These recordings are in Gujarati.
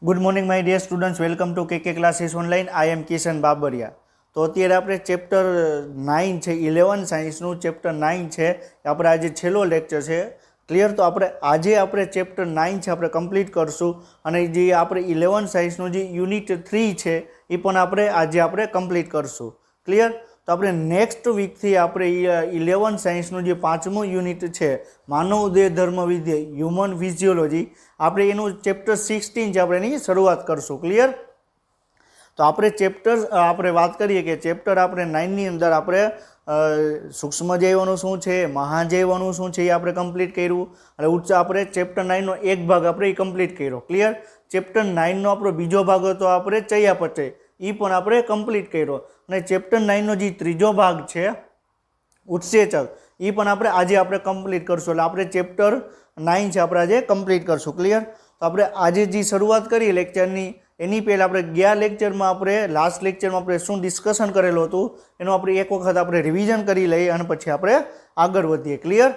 Good morning my dear students, welcome to K classes online. I am Kishan Babariya. તો અત્યારે આપણે ચેપ્ટર 9 છે 11 સાયન્સનું ચેપ્ટર 9 છે. આપણે આજે છેલ્લો લેક્ચર છે. ક્લિયર? તો આજે ચેપ્ટર 9 છે આપણે કમ્પ્લીટ કરશું અને જે આપણે 11 સાયન્સનું જે યુનિટ 3 છે એ પણ આજે કમ્પ્લીટ કરશું. ક્લિયર? તો આપણે નેક્સ્ટ વીકથી આપણે 11 સાયન્સનું જે 5મું યુનિટ છે માનવ દેહ ધર્મ વિદ્યા હ્યુમન ફિઝિયોલોજી, આપણે એનું ચેપ્ટર 16 છે આપણે એની શરૂઆત કરશું. ક્લિયર? તો આપણે વાત કરીએ કે ચેપ્ટર આપણે 9ની અંદર આપણે સૂક્ષ્મજૈવોનું શું છે, મહાજૈવોનું શું છે એ આપણે કમ્પ્લીટ કર્યું અને આપણે ચેપ્ટર 9નો એક ભાગ આપણે એ કમ્પ્લીટ કર્યો. ક્લિયર? ચેપ્ટર 9નો આપણો બીજો ભાગ હતો આપણે ચયાપચય, એ પણ આપણે કમ્પ્લીટ કર્યો અને ચેપ્ટર 9નો જે ત્રીજો ભાગ છે ઉત્સેચક, એ પણ આજે આપણે કમ્પ્લીટ કરશું. એટલે આપણે ચેપ્ટર 9 છે આપણે આજે કમ્પ્લીટ કરશું. ક્લિયર? તો આપણે આજે જે શરૂઆત કરી લેક્ચરની એની પહેલાં આપણે ગયા લેક્ચરમાં લાસ્ટ લેક્ચરમાં આપણે શું ડિસ્કશન કરેલું હતું એનું આપણે એક વખત આપણે રિવિઝન કરી લઈએ અને પછી આપણે આગળ વધીએ. ક્લિયર?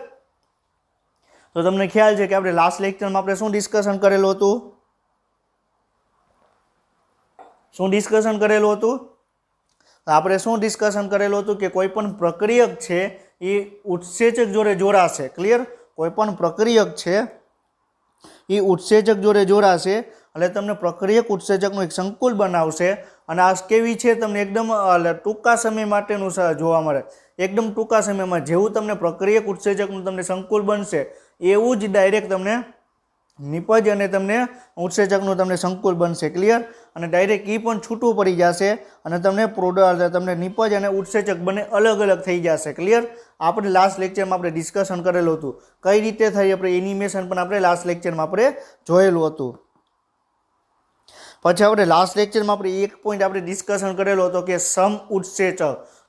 તો તમને ખ્યાલ છે કે આપણે લાસ્ટ લેક્ચરમાં આપણે શું ડિસ્કશન કરેલું હતું? આપણે શું ડિસ્કશન કરેલું હતું કે કોઈ પણ પ્રક્રિયક છે એ ઉત્સેચક જોડે જોડાશે. ક્લિયર? કોઈ પણ પ્રક્રિયક છે એ ઉત્સેચક જોડે જોડાશે એટલે તમને પ્રક્રિયક ઉત્સેચકનું એક સંકુલ બનાવશે અને આ કેવી છે તમને એકદમ ટૂંકા સમય માટેનું જોવા મળે. એકદમ ટૂંકા સમયમાં જેવું તમને પ્રક્રિયક ઉત્સેચકનું તમને સંકુલ બનશે એવું જ ડાયરેક્ટ તમને નિપજ અને તમને ઉત્સેચકનું તમને સંકુલ બનશે. ક્લિયર? અને ડાયરેક્ટ એ પણ છૂટું પડી જશે અને તમને નિપજ અને ઉત્સેચક બંને અલગ અલગ થઈ જશે. ક્લિયર? આપણે લાસ્ટ લેક્ચરમાં આપણે ડિસ્કશન કરેલું હતું કઈ રીતે થઈ, આપણે એનિમેશન પણ આપણે લાસ્ટ લેક્ચરમાં આપણે જોયેલું હતું. પછી આપણે લાસ્ટ લેક્ચરમાં આપણે એક પોઈન્ટ આપણે ડિસ્કશન કરેલો હતો કે સમ ઉત્સેચક.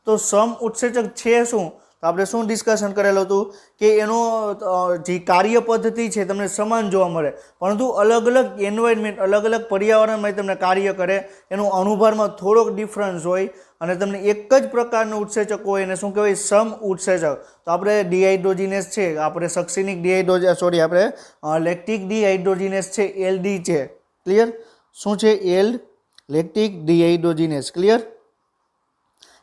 તો સમ ઉત્સેચક છે શું? તો આપણે શું ડિસ્કશન કરેલું હતું કે એનો જે કાર્ય પદ્ધતિ છે તમને સમાન જોવા મળે પરંતુ અલગ અલગ એન્વાયરમેન્ટ અલગ અલગ પર્યાવરણમાં તમને કાર્ય કરે, એનું અનુભારમાં થોડોક ડિફરન્સ હોય અને તમને એક જ પ્રકારનું ઉત્સેચક હોય એને શું કહેવાય? સમ ઉત્સેચક. તો આપણે ડિહાઇડ્રોજિનેસ છે, આપણે સક્સિનિક લેક્ટિક ડિહાઇડ્રોજિનેસ છે એલડી છે. ક્લિયર? શું છે? લેક્ટિક ડિહાઇડ્રોજિનેસ. ક્લિયર?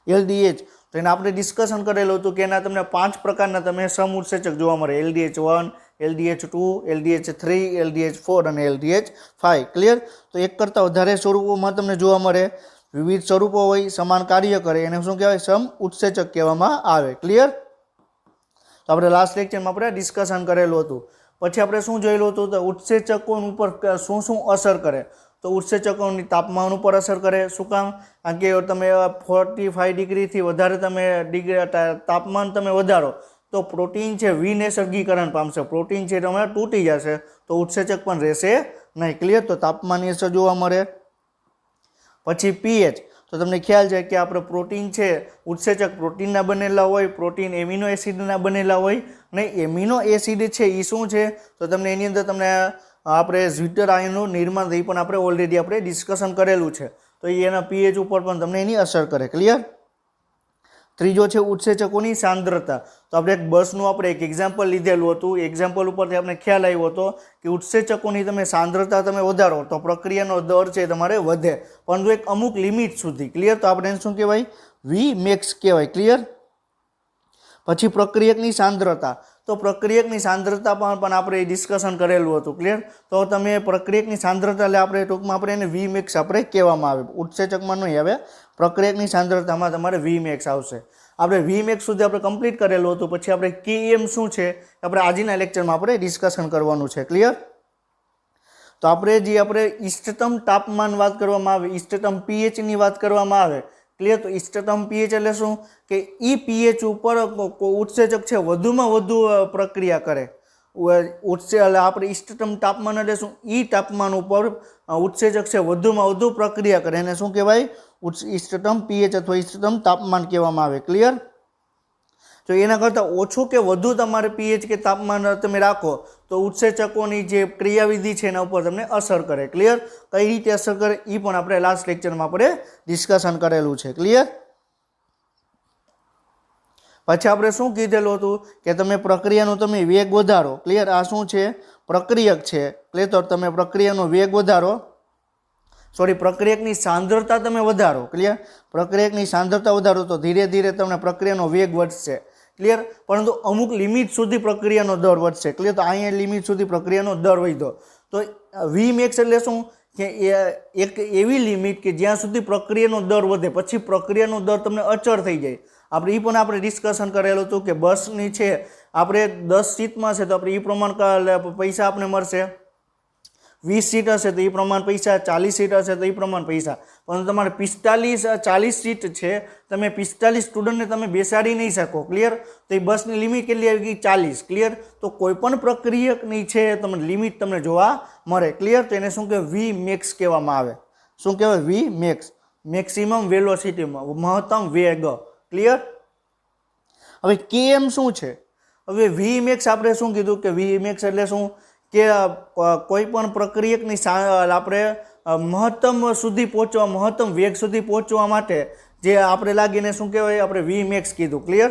એલડીએચ. તો એને આપણે ડિસ્કશન કરેલું હતું કે એના તમને 5 પ્રકારના તમે સમ ઉત્સેચક જોવા મળે: LDH1, LDH2, LDH3, LDH4 અને LDH5. ક્લિયર? તો એક કરતાં વધારે સ્વરૂપોમાં તમને જોવા મળે, વિવિધ સ્વરૂપો હોય, સમાન કાર્ય કરે, એને શું કહેવાય? સમ ઉત્સેચક કહેવામાં આવે. ક્લિયર? તો આપણે લાસ્ટ લેક્ચરમાં આપણે ડિસ્કશન કરેલું હતું. પછી આપણે શું જોયેલું હતું? તો ઉત્સેચકો ઉપર શું અસર કરે? તો ઉત્સેચકોની તાપમાન ઉપર અસર કરે. શું કામ? કારણ કે તમે 45 ડિગ્રીથી વધારે તાપમાન તમે વધારો તો પ્રોટીન છે વિનિસર્ગીકરણ પામશે, પ્રોટીન છે તમે તૂટી જશે તો ઉત્સેચક પણ રહેશે નહીં. ક્લિયર? તો તાપમાનની અસર જોવા મળે. પછી પીએચ. તો તમને ખ્યાલ છે કે આપણે પ્રોટીન છે ઉત્સેચક પ્રોટીનના બનેલા હોય, પ્રોટીન એમિનો એસિડના બનેલા હોય અને એમિનો એસિડ છે એ શું છે? તો તમને એની અંદર તમને આપણે ઝ્વિટર આયનનું નિર્માણ થઈ પણ આપણે ઓલરેડી આપણે ડિસ્કશન કરેલું છે. તો એના પીએચ ઉપર પણ તમને એની અસર કરે. ક્લિયર? ત્રીજો છે ઉત્સેચકોની સાંદ્રતા. તો આપણે એક બસનું આપણે એક એક્ઝામ્પલ લીધેલું હતું. એક્ઝામ્પલ ઉપરથી આપણે ખ્યાલ આવ્યો હતો કે ઉત્સેચકોની તમે સાંદ્રતા તમે વધારો તો પ્રક્રિયાનો દર છે તમારે વધે પરંતુ એક અમુક લિમિટ સુધી. ક્લિયર? તો આપણે શું કહેવાય? Vmax કહેવાય. ક્લિયર? પછી પ્રક્રિયકની સાંદ્રતા. તો પ્રક્રિયકની સાંદ્રતા પણ આપણે ડિસ્કશન કરેલું હતું. ક્લિયર? તો તમે પ્રક્રિયકની સાંદ્રતા એટલે આપણે ટૂંકમાં આપણે એને Vmax આપણે કહેવામાં આવે. ઉત્સેચકમાં નહીં આવે, પ્રક્રિયકની સાંદ્રતામાં તમારે Vmax આવશે. આપણે Vmax સુધી આપણે કમ્પ્લીટ કરેલું હતું. પછી આપણે Km શું છે આપણે આજના લેક્ચરમાં આપણે ડિસ્કશન કરવાનું છે. ક્લિયર? તો આપણે ઇષ્ટતમ તાપમાન વાત કરવામાં આવે, ઇષ્ટતમ પીએચની વાત કરવામાં આવે. ક્લિયર? તો ઇષ્ટતમ પીએચ એટલે શું કે ઈ પીએચ ઉપર ઉત્સેચક છે વધુમાં વધુ પ્રક્રિયા કરે. આપણે ઇષ્ટતમ તાપમાન એટલે શું? ઈ તાપમાન ઉપર ઉત્સેચક છે વધુમાં વધુ પ્રક્રિયા કરે એને શું કહેવાય? ઇષ્ટતમ પીએચ અથવા ઇષ્ટતમ તાપમાન કહેવામાં આવે. ક્લિયર? તો એના કરતાં ઓછું કે વધુ તમારે પીએચ કે તાપમાન તમે રાખો તો ઉત્સેચકોની જે ક્રિયાવિધિ છે એના ઉપર તમને અસર કરે. ક્લિયર? કઈ રીતે અસર કરે એ પણ આપણે લાસ્ટ લેક્ચરમાં આપણે ડિસ્કશન કરેલું છે. ક્લિયર? પછી આપણે શું કીધેલું હતું કે તમે પ્રક્રિયાનો તમે વેગ વધારો. ક્લિયર? આ શું છે? પ્રક્રિયક છે. ક્લિયર? તો તમે પ્રક્રિયાનો વેગ વધારો સોરી પ્રક્રિયકની સાંદ્રતા તમે વધારો, ક્લિયર, પ્રક્રિયકની સાંદ્રતા વધારો તો ધીરે ધીરે તમને પ્રક્રિયાનો વેગ વધશે, ક્લિયર, પરંતુ અમુક લિમિટ સુધી પ્રક્રિયાનો દર વધશે, ક્લિયર. તો અહીંયા લિમિટ સુધી પ્રક્રિયાનો દર વધ્યો તો વી મેક્સ એટલે શું કે એક એવી લિમિટ કે જ્યાં સુધી પ્રક્રિયાનો દર વધે, પછી પ્રક્રિયાનો દર તમને અચળ થઈ જાય. આપણે એ પણ આપણે ડિસ્કશન કરેલું હતું કે બસની છે આપણે 10 સીટમાં છે તો આપણે એ પ્રમાણે પૈસા આપણે મળશે, 20 સીટ હશે તો એ પ્રમાણે પૈસા, 40 સીટ હશે તો એ પ્રમાણે પૈસા. પરંતુ તમારે 40 સીટ છે, તમે 45 સ્ટુડન્ટને તમે બેસાડી નહીં શકો, ક્લિયર. તો એ બસની લિમિટ કેટલી આવી ગઈ? 40, ક્લિયર. તો કોઈ પણ પ્રક્રિયકની છે તમને લિમિટ તમને જોવા મળે, ક્લિયર. તો એને શું કહેવાય? વી મેક્સ કહેવામાં આવે. શું કહેવાય? વી મેક્સ, મેક્સિમમ વેલોસિટીમાં મહત્તમ વેગ, ક્લિયર. હવે કેએમ શું છે? હવે વી મેક્સ આપણે શું કીધું કે વી મેક્સ એટલે શું કે કોઈ પણ પ્રક્રિયકની આપણે મહત્તમ સુધી પહોંચવા, મહત્તમ વેગ સુધી પહોંચવા માટે જે આપણે લાગીને શું કહેવાય? આપણે વી મેક્સ કીધું, ક્લિયર.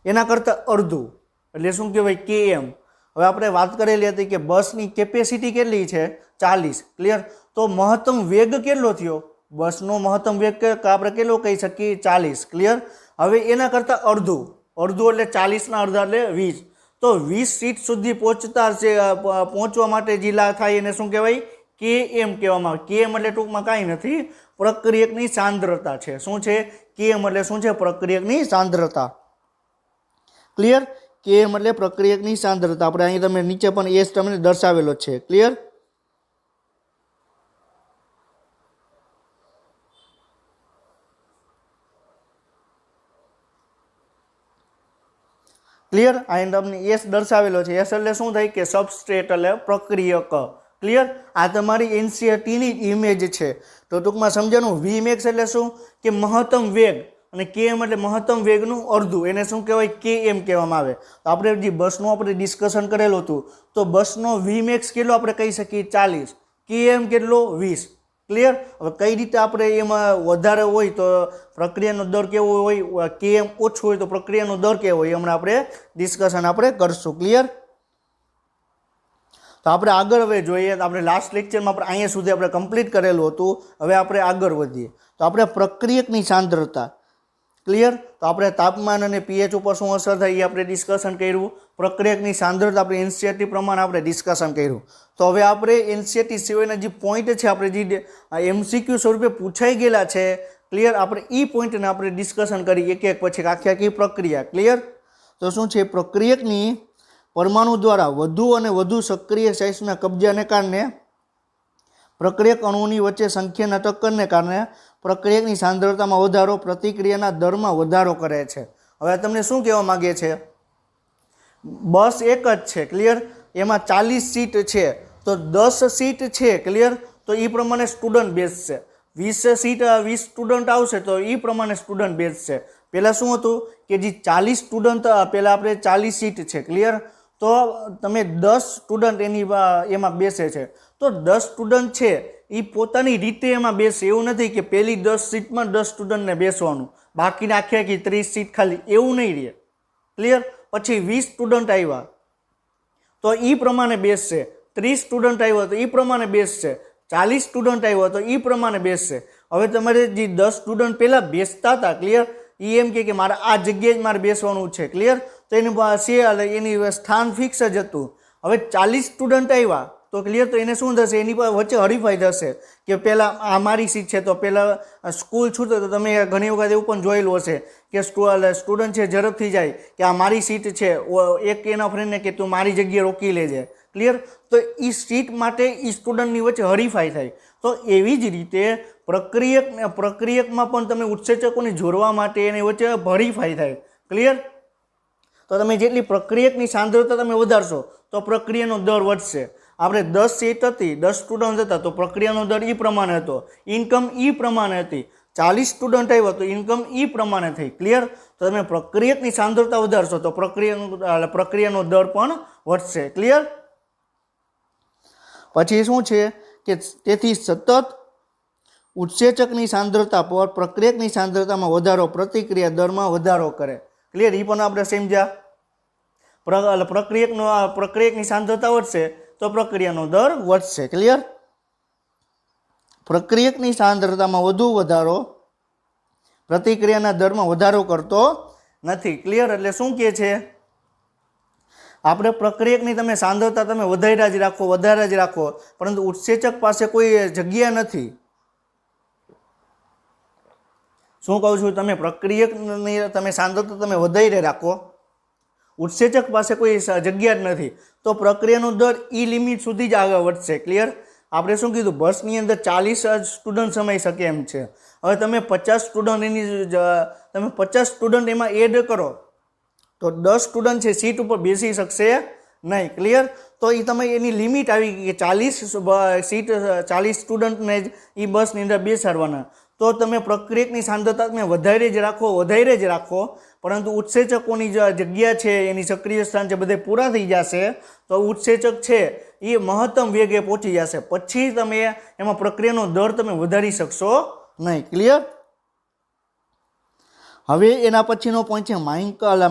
એના કરતાં અડધું એટલે શું કહેવાય? કેએમ. હવે આપણે વાત કરેલી હતી કે બસની કેપેસિટી કેટલી છે? 40, ક્લિયર. તો મહત્તમ વેગ કેટલો થયો? બસનો મહત્તમ વેગ આપણે કેટલો કહી શકીએ? 40, ક્લિયર. હવે એના કરતાં અડધું એટલે 40ના અડધા એટલે 20. તો 20 સીટ સુધી પહોંચવા માટે જે થાય એને શું કહેવાય? કેએમ કહેવામાં આવે. કેએમ એટલે ટૂંકમાં કાંઈ નથી, પ્રક્રિયકની સાંદ્રતા છે. શું છે? કેએમ એટલે શું છે? પ્રક્રિયકની સાંદ્રતા, ક્લિયર. કેએમ એટલે પ્રક્રિયકની સાંદ્રતા. આપણે અહીં તમે નીચે પણ એસ તમને દર્શાવેલો છે, ક્લિયર. ક્લિયર. આ તમને એસ દર્શાવેલો છે. એસ એટલે શું થાય કે સબસ્ટ્રેટ એટલે પ્રક્રિયક, ક્લિયર. આ તમારી એનસીઈઆરટીની ઇમેજ છે. તો ટૂંકમાં સમજાનું. વી મેક્સ એટલે શું કે મહત્તમ વેગ, અને કેએમ એટલે મહત્તમ વેગનું અડધું, એને શું કહેવાય? કેએમ કહેવામાં આવે. તો આપણે જે બસનું આપણે ડિસ્કશન કરેલું હતું તો બસનો વી મેક્સ કેટલો આપણે કહી શકીએ? 40, કેએમ કેટલો? 20, ક્લિયર. હવે કઈ રીતે આપણે એમાં વધારે હોય તો પ્રક્રિયાનો દર કેવો હોય, કેએમ ઓછું હોય તો પ્રક્રિયાનો દર કેવો હોય, હમણાં આપણે ડિસ્કશન આપણે કરશું, ક્લિયર. તો આપણે આગળ હવે જોઈએ. આપણે લાસ્ટ લેક્ચરમાં આપણે અહીંયા સુધી આપણે કમ્પ્લીટ કરેલું હતું. હવે આપણે આગળ વધીએ. તો આપણે પ્રક્રિયકની સાંદ્રતા, ક્લિયર. તો આપણે તાપમાન અને પીએચ ઉપર શું અસર થાય એ આપણે ડિસ્કશન કર્યું. પ્રક્રિયકની સાંદ્રતા આપણે એનસીઈઆરટી પ્રમાણે આપણે ડિસ્કશન કર્યું. તો હવે આપણે એનસીઈઆરટી સિવાયના જે પોઈન્ટ છે આપણે જે એમસીક્યુ સ્વરૂપે પૂછાઈ ગયેલા છે, ક્લિયર, આપણે એ પોઈન્ટને આપણે ડિસ્કશન કરી એક એક પછી આખી પ્રક્રિયા, ક્લિયર. તો શું છે? પ્રક્રિયકની પરમાણુ દ્વારા વધુ અને વધુ સક્રિય સાઇઝના કબજાને કારણે પ્રક્રિયક અણુઓની વચ્ચે સંખ્યાના ટક્કરને કારણે પ્રક્રિયકની સાંદ્રતામાં વધારો પ્રતિક્રિયાના દરમાં વધારો કરે છે. હવે તમને શું કહેવા માગે છે? બસ એક જ છે, ક્લિયર. એમાં 40 સીટ છે તો 10 સીટ છે, ક્લિયર. તો એ પ્રમાણે સ્ટુડન્ટ બેસશે. 20 સીટ 20 સ્ટુડન્ટ આવશે તો એ પ્રમાણે સ્ટુડન્ટ બેસશે. પહેલાં શું હતું કે જે 40 સ્ટુડન્ટ પહેલાં આપણે 40 સીટ છે, ક્લિયર. તો તમે 10 સ્ટુડન્ટ એમાં બેસે છે તો 10 સ્ટુડન્ટ છે એ પોતાની રીતે એમાં બેસે. એવું નથી કે પહેલી 10 સીટમાં 10 સ્ટુડન્ટને બેસવાનું, બાકીને આખી 30 સીટ ખાલી, એવું નહીં રહે, ક્લિયર. પછી 20 સ્ટુડન્ટ આવ્યા તો એ પ્રમાણે બેસશે, 30 સ્ટુડન્ટ આવ્યો તો એ પ્રમાણે બેસશે, 40 સ્ટુડન્ટ આવ્યો તો એ પ્રમાણે બેસશે. હવે તમારે જે 10 સ્ટુડન્ટ પહેલાં બેસતા હતા, ક્લિયર, એ એમ કે મારે આ જગ્યાએ જ મારે બેસવાનું છે, ક્લિયર. તો એની સ્થાન ફિક્સ જ હતું. હવે 40 સ્ટુડન્ટ આવ્યા તો ક્લિયર, તો એને શું થશે? એની વચ્ચે હરીફાઈ થશે કે પહેલાં આ મારી સીટ છે તો પહેલાં સ્કૂલ છૂટે તો તમે ઘણી વખત એવું પણ જોયેલું હશે કે સ્ટુડન્ટ છે ઝડપથી જાય કે આ મારી સીટ છે, એક એના ફ્રેન્ડને કે તું મારી જગ્યાએ રોકી લેજે, ક્લિયર. તો એ સીટ માટે એ સ્ટુડન્ટની વચ્ચે હરીફાઈ થાય. તો એવી જ રીતે પ્રક્રિયકમાં પણ તમે ઉત્સેચકોને જોડવા માટે એની વચ્ચે હરીફાઈ થાય, ક્લિયર. તો તમે જેટલી પ્રક્રિયકની સાંદ્રતા તમે વધારશો તો પ્રક્રિયાનો દર વધશે. આપણે 10 સીટ હતી, 10 સ્ટુડન્ટ હતા તો પ્રક્રિયાનો દર એ પ્રમાણે હતો, ઇન્કમ એ પ્રમાણે હતી. 40 સ્ટુડન્ટ આવ્યો તો ઇન્કમ એ પ્રમાણે થઈ, ક્લિયર. તો તમે પ્રક્રિયકની સાંદ્રતા વધારશો તો પ્રક્રિયાનો દર પણ વધશે, ક્લિયર. પછી શું છે કે તેથી સતત ઉત્સેચકની સાંદ્રતા પર પ્રક્રિયકની સાંદ્રતામાં વધારો પ્રતિક્રિયા દરમાં વધારો કરે, ક્લિયર. એ પણ આપણે સમજ્યા. પ્રક્રિયકની સાંદ્રતા વધશે તો પ્રક્રિયાનો દર વધશે, ક્લિયર. પ્રક્રિયકની સાંદ્રતામાં વધુ વધારો પ્રતિક્રિયાના દરમાં વધારો કરતો નથી. ક્લિયર? એટલે શું કહે છે, આપણે પ્રક્રિયકની તમે સાંદ્રતા તમે વધારે જ રાખો, પરંતુ ઉત્સેચક પાસે કોઈ જગ્યા નથી. શું કહું છું, તમે પ્રક્રિયકની તમે સાંદ્રતા તમે વધારે રાખો, ઉત્સેચક પાસે કોઈ જગ્યા જ નથી, તો પ્રક્રિયાનો દર ઈ લિમિટ સુધી જ આગળ વધશે. ક્લિયર? આપણે શું કીધું, બસની અંદર 40 સ્ટુડન્ટ સમાઈ શકે એમ છે. હવે તમે 50 સ્ટુડન્ટ એમાં એડ કરો તો 10 સ્ટુડન્ટ છે સીટ ઉપર બેસી શકશે નહીં. ક્લિયર? તો એ તમે એની લિમિટ આવી ગઈ કે 40 સ્ટુડન્ટને જ એ બસની અંદર બેસાડવાના. તો તમે પ્રક્રિયકની સાંદ્રતા તમે વધારે જ રાખો, પરંતુ ઉત્સેચકોની જગ્યા છે, એની સક્રિય સ્થાન છે, બધે પૂરા થઈ જશે તો ઉત્સેચક છે એ મહત્તમ વેગે પહોંચી જશે. પછી તમે એમાં પ્રક્રિયાનો દર તમે વધારી શકશો નહીં. ક્લિયર? હવે એના પછીનો પોઈન્ટ છે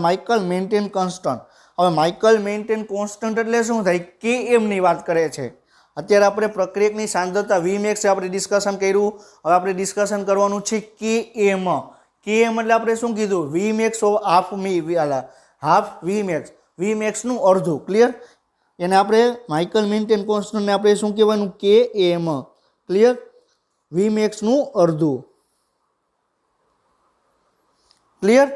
માઇકલ મેન્ટેન કોન્સ્ટન્ટ. હવે માઇકલ મેન્ટેન કોન્સ્ટન્ટ એટલે શું થાય, Km ની વાત કરે છે. અત્યારે આપણે પ્રક્રિયકની સાંદ્રતા Vmax આપણે ડિસ્કશન કર્યું. હવે આપણે ડિસ્કશન કરવાનું છે Km. Km એટલે આપણે શું કીધું, Vmax ઓફ હાફ Vmax નું અડધું. ક્લિયર? એને આપણે માઇકલ મેન્ટેન કોન્સ્ટન્ટને આપણે શું કહેવાનું, Km. ક્લિયર? Vmax નું અડધું. ક્લિયર?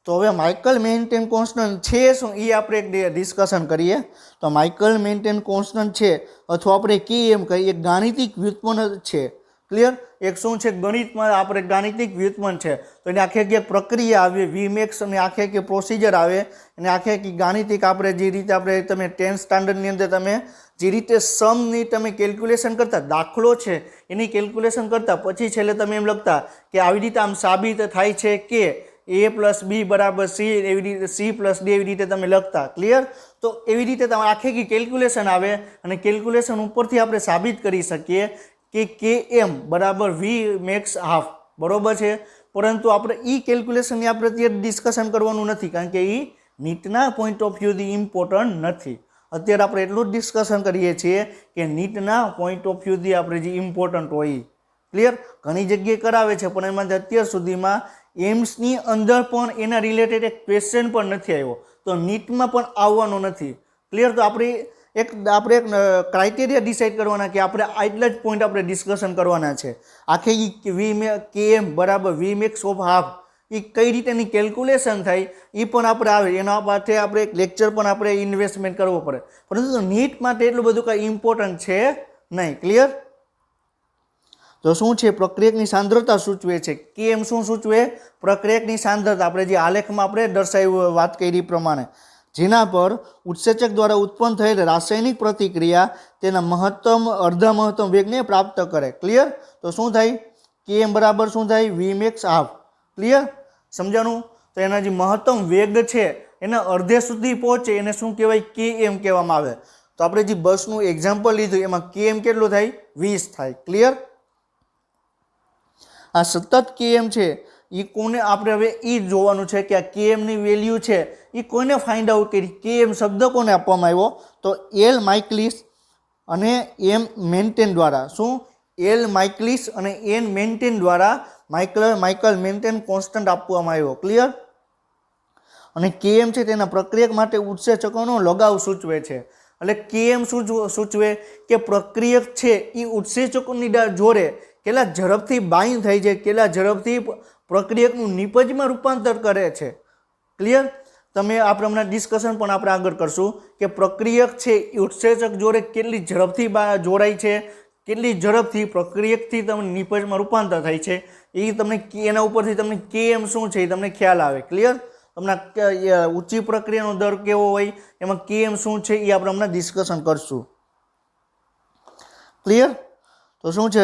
તો હવે માઇકલ મેન્ટેન કોન્સ્ટન્ટ છે શું એ આપણે એક ડિસ્કશન કરીએ. તો માઇકલ મેન્ટેન કોન્સ્ટન્ટ છે અથવા આપણે Km કહીએ, એક ગાણિતિક વ્યુત્પન્ન છે. ક્લિયર? એક શું છે, ગણિતમાં આપણે ગાણિતિક વ્યુત્પન્ન છે. તો એને આખી એક પ્રક્રિયા આવે Vmax, અને આખી પ્રોસિજર આવે, અને આખી ગાણિતિક આપણે જે રીતે આપણે તમે 10th સ્ટાન્ડર્ડની અંદર તમે જે રીતે સમની તમે કેલ્ક્યુલેશન કરતા, દાખલો છે એની કેલ્ક્યુલેશન કરતા, પછી છેલ્લે તમે એમ લખતા કે આવી રીતે આમ સાબિત થાય છે કે A + B = C, એવી રીતે C + D એવી રીતે તમે લખતા. ક્લિયર? તો એવી રીતે તમે આખી કેલ્ક્યુલેશન આવે, અને કેલ્ક્યુલેશન ઉપરથી આપણે સાબિત કરી શકીએ કે Km = Vmax હાફ. બરોબર છે? પરંતુ આપણે એ કેલ્ક્યુલેશનની આપણે અત્યારે ડિસ્કશન કરવાનું નથી, કારણ કે એ નીટના પોઈન્ટ ઓફ વ્યૂથી ઇમ્પોર્ટન્ટ નથી. અત્યારે આપણે એટલું જ ડિસ્કશન કરીએ છીએ કે નીટના પોઈન્ટ ઓફ વ્યૂથી આપણે જે ઇમ્પોર્ટન્ટ હોય. ક્લિયર? ઘણી જગ્યાએ કરાવે છે, પણ એમાંથી અત્યાર સુધીમાં એમ્સની અંદર પણ એના રિલેટેડ એક ક્વેશ્ચન પણ નથી આવ્યો, તો નીટમાં પણ આવવાનો નથી. ક્લિયર? તો આપણે એક ક્રાઇટેરિયા ડિસાઇડ કરવાના કે આપણે આટલા જ પોઈન્ટ આપણે ડિસ્કશન કરવાના છે. આખી Km = Vmax ઓફ હાફ એ કઈ રીતેની કેલ્ક્યુલેશન થાય એ પણ આપણે આવે, એના માટે આપણે એક લેક્ચર પણ આપણે ઇન્વેસ્ટમેન્ટ કરવો પડે. પરંતુ નીટ માટે એટલું બધું કાંઈ ઇમ્પોર્ટન્ટ છે નહીં. ક્લિયર? તો શું છે, પ્રક્રિયકની સાંદ્રતા સૂચવે છે. Km શું સૂચવે, પ્રક્રિયકની સાંદ્રતા. આપણે જે આલેખમાં આપણે દર્શાવ્યું વાત કરી પ્રમાણે, જેના પર ઉત્સેચક દ્વારા ઉત્પન્ન થયેલ રાસાયણિક પ્રતિક્રિયા તેના અડધા મહત્તમ વેગને પ્રાપ્ત કરે. ક્લિયર? તો શું થાય, Km બરાબર શું થાય, Vmax હાફ. ક્લિયર? સમજાણું? તો એના જે મહત્તમ વેગ છે એના અડધે સુધી પહોંચે એને શું કહેવાય, Km કહેવામાં આવે. તો આપણે જે બસનું એક્ઝામ્પલ લીધું એમાં Km કેટલું થાય, 20 થાય. ક્લિયર? આ સતત Km છે એ કોને આપણે હવે એ જોવાનું છે કે આ Km ની વેલ્યુ છે એ કોઈને ફાઇન્ડ આઉટ કરી. Km શબ્દ કોને આપવામાં આવ્યો, તો L માઇકલિસ અને M મેન્ટેન દ્વારા. શું? L માઇકલિસ અને N મેન્ટેન દ્વારા માઇકલ મેન્ટેન કોન્સ્ટન્ટ આપવામાં આવ્યો. ક્લિયર? અને Km છે તેના પ્રક્રિયક માટે ઉત્સેચકોનો લગાવ સૂચવે છે. એટલે Km શું સૂચવે કે પ્રક્રિયક છે એ ઉત્સેચકોની જોડે કેટલા ઝડપથી બાઇન્ડ થઈ જાય, કેટલા ઝડપથી પ્રક્રિયકનું નિપજમાં રૂપાંતર કરે છે. ક્લિયર? તમે આપણે હમણાં ડિસ્કશન પણ આપણે આગળ કરશું કે પ્રક્રિયક છે એ ઉત્સેચક જોડે કેટલી ઝડપથી જોડાય છે, કેટલી ઝડપથી પ્રક્રિયકથી તમને નિપજમાં રૂપાંતર થાય છે. એ તમને એના ઉપરથી તમને Km શું છે એ તમને ખ્યાલ આવે. ક્લિયર? તમને ઊંચી પ્રક્રિયાનો દર કેવો હોય, એમાં Km શું છે એ આપણે હમણાં ડિસ્કશન કરશું. ક્લિયર? તો શું છે,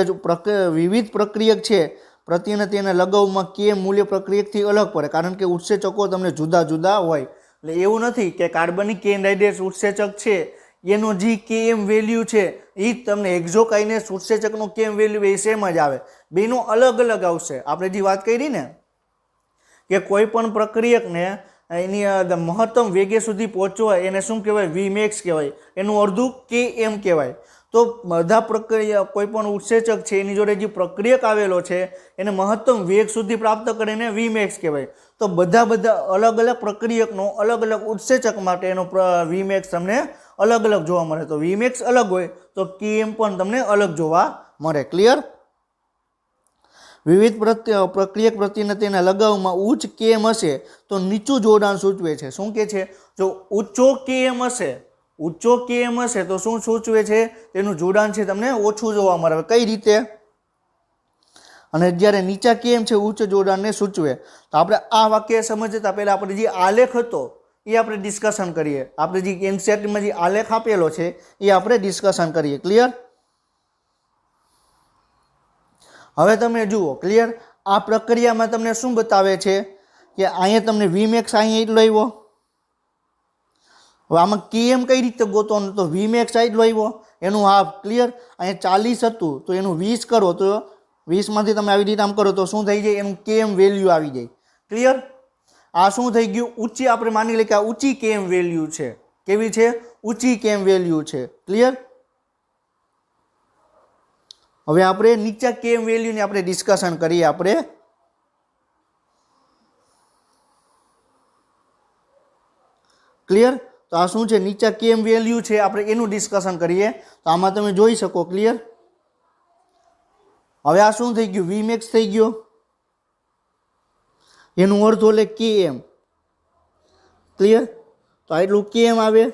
વિવિધ પ્રક્રિયક છે પ્રત્યેના તેના લગાવમાં Km મૂલ્ય પ્રક્રિયકથી અલગ પડે, કારણ કે ઉત્સેચકો તમને જુદા જુદા હોય. એટલે એવું નથી કે કાર્બનિક એનહાઇડ્રેટ ઉત્સેચક છે એનો જે Km વેલ્યુ છે એ તમને એક્ઝોકાઇનેસ ઉત્સેચકનો Km વેલ્યુ એ સેમ જ આવે, બેનો અલગ અલગ આવશે. આપણે જે વાત કરી ને કે કોઈ પણ પ્રક્રિયકને એની મહત્તમ વેગે સુધી પહોંચવા એને શું કહેવાય, Vmax કહેવાય, એનું અડધું Km કહેવાય. तो बधा प्रक्रिया कोईपण उत्सेचक है एनी जोड़े जो प्रक्रियक आवेलो छे एने महत्तम वेग सुधी प्राप्त करीने वीमेक्स कहेवाय। तो बधा बधा अलग अलग प्रक्रियकनो अलग अलग उत्सेचक माटेनो वीमेक्स तमने अलग अलग जोवा मळे। तो वीमेक्स अलग होय तो केएम पण तमने अलग जोवा मळे। क्लियर। विविध प्रक्रियक प्रत्ययને તેના લગાવમાં ઉચ્ચ કેમ હશે તો નીચું જોડાણ સૂચવે છે। શું કે છે? જો ઊંચો કેમ હશે તો શું સૂચવે છે? તેનું જોડાણ છે તમને ઓછું જોવા મળે। કઈ રીતે? અને જ્યારે નીચા કેમ છે ઉચ્ચ જોડાણને સૂચવે। તો આપણે આ વાક્ય સમજતા પહેલા આપણે જે આલેખ હતો એ આપણે ડિસ્કશન કરીએ। આપણે જે એનસીઈઆરટીમાં જે આલેખ આપેલો છે એ આપણે ડિસ્કશન કરીએ। ક્લિયર। હવે તમે જુઓ। ક્લિયર। આ પ્રક્રિયામાં તમને શું બતાવે છે કે અહીંયા તમને વીમેક્સ અહીંયા એટલો આવ્યો। હવે આમાં કેએમ કઈ રીતે ગોતવાનું? તો વીમેક્સ એટલો આવ્યો એનું હાફ। ક્લિયર। અહીંયા 40 હતું તો એનું 20 કરો તો 20 માંથી તમે આવી રીતે આમ કરો તો શું થઈ જાય? એનું કેએમ વેલ્યુ આવી જાય। ક્લિયર। આ શું થઈ ગયું? ઊંચી આપણે માની લઈએ કે આ ઊંચી કેએમ વેલ્યુ છે। કેવી છે? ઊંચી કેએમ વેલ્યુ છે। ક્લિયર। હવે આપણે નીચા કેએમ વેલ્યુની આપણે ડિસ્કશન કરીએ। આપણે ક્લિયર। તો આ શું છે? નીચા કેએમ વેલ્યુ છે આપણે એનું ડિસ્કશન કરીએ। તો આમાં તમે જોઈ શકો। ક્લિયર। હવે આ શું થઈ ગયું? વીમેક્સ થઈ ગયો એનું અર્થ એટલે કેએમ। ક્લિયર। તો આટલું કેએમ આવે।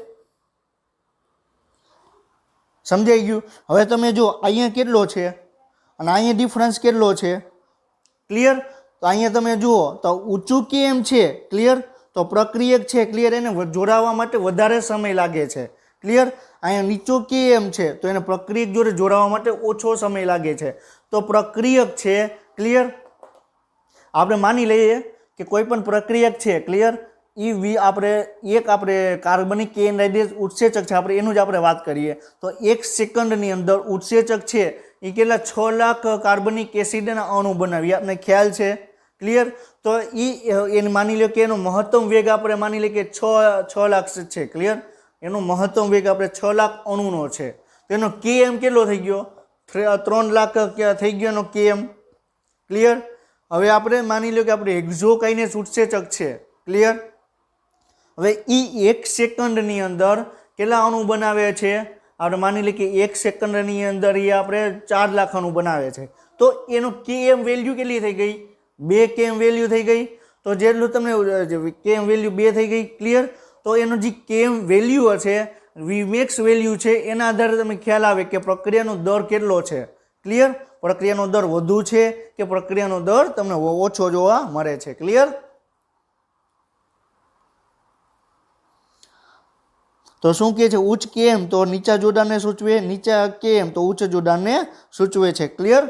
સમજાઈ ગયું? હવે તમે જો અહીંયા કેટલો છે અને અહીંયા ડિફરન્સ કેટલો છે? ક્લિયર। તો અહીંયા તમે જુઓ તો ઊંચું કેમ છે। ક્લિયર। તો પ્રક્રિયક છે। ક્લિયર। એને જોડાવા માટે વધારે સમય લાગે છે। ક્લિયર। અહીંયા નીચો કેમ છે તો એને પ્રક્રિયક જોડે જોડાવા માટે ઓછો સમય લાગે છે। તો પ્રક્રિયક છે। ક્લિયર। આપણે માની લઈએ કે કોઈ પણ પ્રક્રિયક છે। ક્લિયર। આપણે એક આપણે કાર્બનિક એનહાઇડ્રેટ ઉત્સેચક છે આપણે એનું જ આપણે વાત કરીએ તો 1 સેકન્ડની અંદર ઉત્સેચક છે એ કેટલા 6 લાખ કાર્બનિક એસિડના અણુ બનાવી આપણે ખ્યાલ છે। ક્લિયર। તો એને માની લો કે એનો મહત્તમ વેગ આપણે માની લઈએ કે 6 લાખ છે। ક્લિયર। એનો મહત્તમ વેગ આપણે 6 લાખ અણુનો છે તો એનો કેએમ કેટલો થઈ ગયો? 3 લાખ થઈ ગયો એનો કેએમ। ક્લિયર। હવે આપણે માની લો કે આપણે હેક્ઝોકાઇનેસ ઉત્સેચક છે। ક્લિયર। હવે એ 1 સેકન્ડની અંદર કેટલા અણુ બનાવે છે? આપણે માની લઈએ કે 1 સેકન્ડની અંદર એ આપણે 4 લાખ અણુ બનાવે છે તો એનો કેએમ વેલ્યુ કેટલી થઈ ગઈ? 2 કેએમ વેલ્યુ થઈ ગઈ। તો જેટલું તમને કેએમ વેલ્યુ 2 થઈ ગઈ। ક્લિયર। તો એનો જે કેએમ વેલ્યુ હશે વીમેક્સ વેલ્યુ છે એના આધારે તમે ખ્યાલ આવે કે પ્રક્રિયાનો દર કેટલો છે। ક્લિયર। પ્રક્રિયાનો દર વધુ છે કે પ્રક્રિયાનો દર તમને ઓછો જોવા મળે છે। ક્લિયર। તો શું કહે છે? ઉચ્ચ કેએમ તો નીચા જોડાણને સૂચવે, નીચા કેએમ તો ઉચ્ચ જોડાણને સૂચવે છે। ક્લિયર।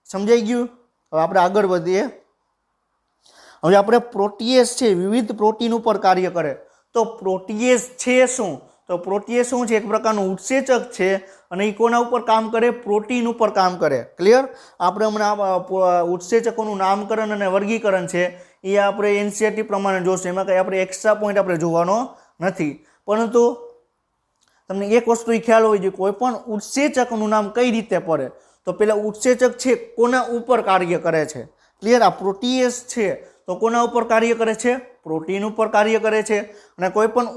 સમજાઈ ગયું? હવે આપણે આગળ વધીએ। હવે આપણે પ્રોટીએસ છે વિવિધ પ્રોટીન ઉપર કાર્ય કરે। તો પ્રોટીએસ છે શું? તો પ્રોટીએસ શું છે? એક પ્રકારનું ઉત્સેચક છે અને એ કોના ઉપર કામ કરે? પ્રોટીન ઉપર કામ કરે। ક્લિયર। આપણે હમણાં ઉત્સેચકોનું નામકરણ અને વર્ગીકરણ છે એ આપણે એનસીઈઆરટી પ્રમાણે જોશું। એમાં કંઈ આપણે એક્સ્ટ્રા પોઈન્ટ આપણે જોવાનો નથી। પરંતુ તમને એક વસ્તુ એ ખ્યાલ હોવી જોઈએ કોઈ પણ ઉત્સેચકનું નામ કઈ રીતે પડે તો પેલા ઉત્સેચક છે કોના ઉપર કાર્ય કરે છે। ક્લિયર। આ પ્રોટીએસ છે તો કોના ઉપર કાર્ય કરે છે? પ્રોટીન ઉપર કાર્ય કરે છે। અને કોઈ પણ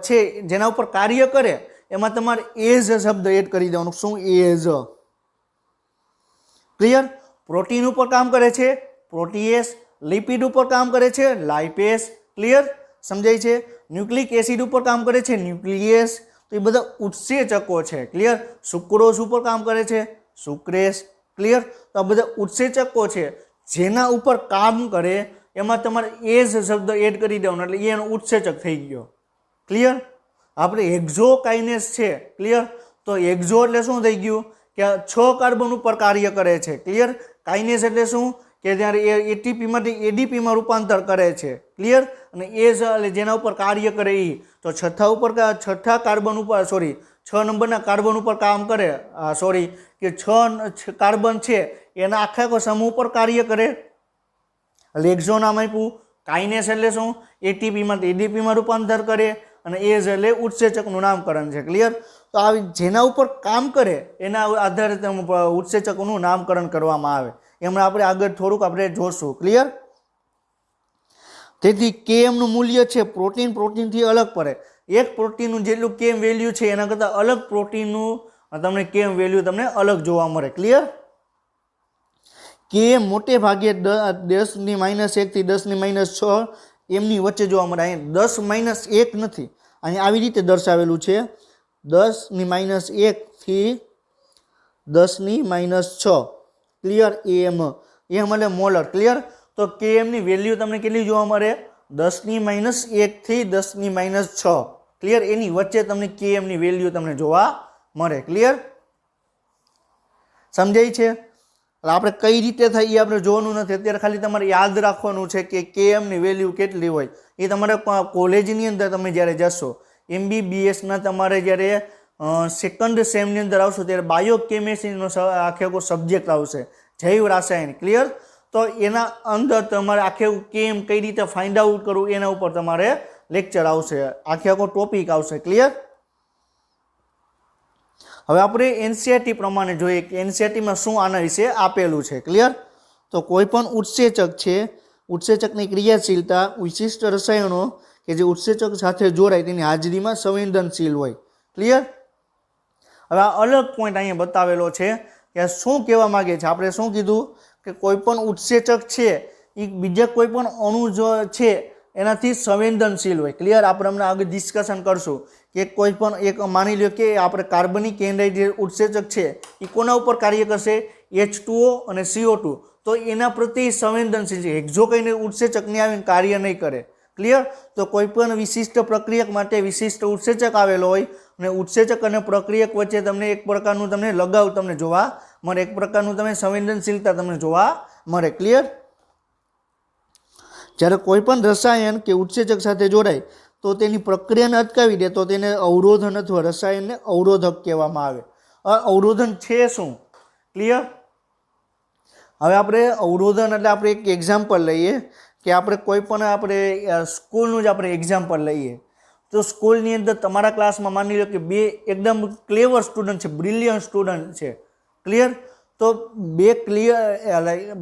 છે જેના ઉપર કાર્ય કરે એમાં તમારે એઝ શબ્દ એડ કરી દેવાનું। શું? એઝ। ક્લિયર। પ્રોટીન ઉપર કામ કરે છે પ્રોટીએસ, લિપિડ ઉપર કામ કરે છે લાઇપેસ। ક્લિયર। સમજાય છે? ન્યુક્લિક એસિડ ઉપર કામ કરે છે ન્યુક્લિયસ। તો એ બધા ઉત્સેચકો છે। ક્લિયર। સુક્રોઝ ઉપર કામ કરે છે સુક્રેસ। ક્લિયર। તો આ બધા ઉત્સેચકો છે જેના ઉપર કામ કરે એમાં તમારે એઝ શબ્દ એડ કરી દેવાનો એટલે એનો ઉત્સેચક થઈ ગયો। ક્લિયર। આપણે હેક્ઝોકાઇનેસ છે। ક્લિયર। તો હેક્ઝો એટલે શું થઈ ગયું કે 6 કાર્બન ઉપર કાર્ય કરે છે। ક્લિયર। કાઇનેસ એટલે શું કે જ્યારે એટીપીમાંથી એડીપીમાં રૂપાંતર કરે છે। ક્લિયર। અને એઝ એટલે જેના ઉપર કાર્ય કરે એ તો છઠ્ઠા કાર્બન ઉપર 6 નંબરના કાર્બન ઉપર કામ કરે કે 6 કાર્બન છે એના આખા સમૂહ ઉપર કાર્ય કરે એટલે હેક્ઝો નામ આપ્યું। કાઇનેસ એટલે શું? એટીપીમાં એડીપીમાં રૂપાંતર કરે અને એઝ એટલે ઉત્સેચકનું નામકરણ છે. ક્લિયર? તો આવી જેના ઉપર કામ કરે એના આધારે ઉત્સેચકોનું નામકરણ કરવામાં આવે. એમાં આપણે આગળ થોડુંક આપણે જોશું. ક્લિયર? તેથી કેએમનું મૂલ્ય છે પ્રોટીનથી અલગ પડે. એક પ્રોટીનનું જેટલું કેમ વેલ્યુ છે એના કરતાં અલગ પ્રોટીનનું તમને કેમ વેલ્યુ તમને અલગ જોવા મળે. ક્લિયર? કેમ મોટે ભાગે 10⁻1 થી 10⁻6 એમની વચ્ચે જોવા મળે. અહીંયા 10⁻1 નથી, અહીંયા આવી રીતે દર્શાવેલું છે 10⁻1 થી 10⁻6. ક્લિયર? એમ એટલે મોલર. ક્લિયર? તો કેએમની વેલ્યુ તમને કેટલી જોવા મળે? 10⁻1 થી 10⁻6. ક્લિયર? એની વચ્ચે તમને કેએમની વેલ્યુ તમને જોવા મળે. ક્લિયર? સમજાય છે? આપણે કઈ રીતે થાય એ આપણે જોવાનું નથી. અત્યારે ખાલી તમારે યાદ રાખવાનું છે કે કેએમની વેલ્યુ કેટલી હોય. એ તમારે કોલેજની અંદર તમે જ્યારે જશો, MBBSના તમારે જ્યારે સેકન્ડ સેમની અંદર આવશો ત્યારે બાયોકેમિસ્ટ્રીનો આખો સબ્જેક્ટ આવશે, જૈવ રાસાયણ. ક્લિયર? તો એના અંદર તમારે આખું કેમ કઈ રીતે ફાઇન્ડ આઉટ કરવું એના ઉપર તમારે લેક્ચર આવશે, આખો ટોપિક આવશે. ક્લિયર? હવે આપણે એનસીઈઆરટી પ્રમાણે જોઈએ કે એનસીઈઆરટીમાં શું આના વિશે આપેલું છે. ક્લિયર? તો કોઈ પણ ઉત્સેચક છે, ઉત્સેચકની ક્રિયાશીલતા વિશિષ્ટ રસાયણો કે જે ઉત્સેચક સાથે જોડાય તેની હાજરીમાં સંવેદનશીલ હોય. ક્લિયર? હવે આ અલગ પોઈન્ટ અહીંયા બતાવેલો છે કે શું કહેવા માગે છે. આપણે શું કીધું કે કોઈ પણ ઉત્સેચક છે એ બીજા કોઈ પણ અણુ જો છે એનાથી સંવેદનશીલ હોય. ક્લિયર? આપણે હમણાં આગળ ડિસ્કશન કરશું કે કોઈ પણ એક માની લો કે આપણે કાર્બનિક એનહાઇડ્રાઇડ જે ઉત્સેચક છે એ કોના ઉપર કાર્ય કરશે? H2O અને CO2. તો એના પ્રત્યે સંવેદનશીલ છે. હેક્ઝોકાઇન ઉત્સેચકને આવીને કાર્ય નહીં કરે. ક્લિયર? તો કોઈ પણ વિશિષ્ટ પ્રક્રિયક માટે વિશિષ્ટ ઉત્સેચક આવેલો હોય અને ઉત્સેચક અને પ્રક્રિયક વચ્ચે તમને એક પ્રકારનું તમને લગાવ તમને જોવા મળે, એક પ્રકારનું તમે સંવેદનશીલતા તમને જોવા મળે. ક્લિયર? જ્યારે કોઈ પણ રસાયણ કે ઉત્સેચક સાથે જોડાય તો તેની પ્રક્રિયાને અટકાવી દે તો તેને અવરોધન અથવા રસાયણને અવરોધક કહેવામાં આવે. અવરોધન છે શું? ક્લિયર? હવે આપણે અવરોધન એટલે આપણે એક એક્ઝામ્પલ લઈએ કે આપણે કોઈ પણ આપણે સ્કૂલનું જ આપણે એક્ઝામ્પલ લઈએ. તો સ્કૂલની અંદર તમારા ક્લાસમાં માની લો કે બે એકદમ ક્લેવર સ્ટુડન્ટ છે, બ્રિલિયન્ટ સ્ટુડન્ટ છે. ક્લિયર? તો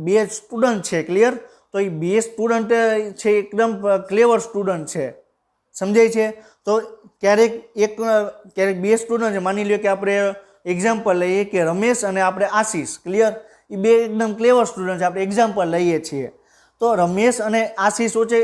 બે સ્ટુડન્ટ છે. ક્લિયર? તો એ બે સ્ટુડન્ટ છે એકદમ ક્લેવર સ્ટુડન્ટ છે. સમજાય છે? તો ક્યારેક બે સ્ટુડન્ટ છે, માની લો કે આપણે એક્ઝામ્પલ લઈએ કે રમેશ અને આપણે આશીષ. ક્લિયર? એ બે એકદમ ક્લેવર સ્ટુડન્ટ છે, આપણે એક્ઝામ્પલ લઈએ છીએ. તો રમેશ અને આશીષ વચ્ચે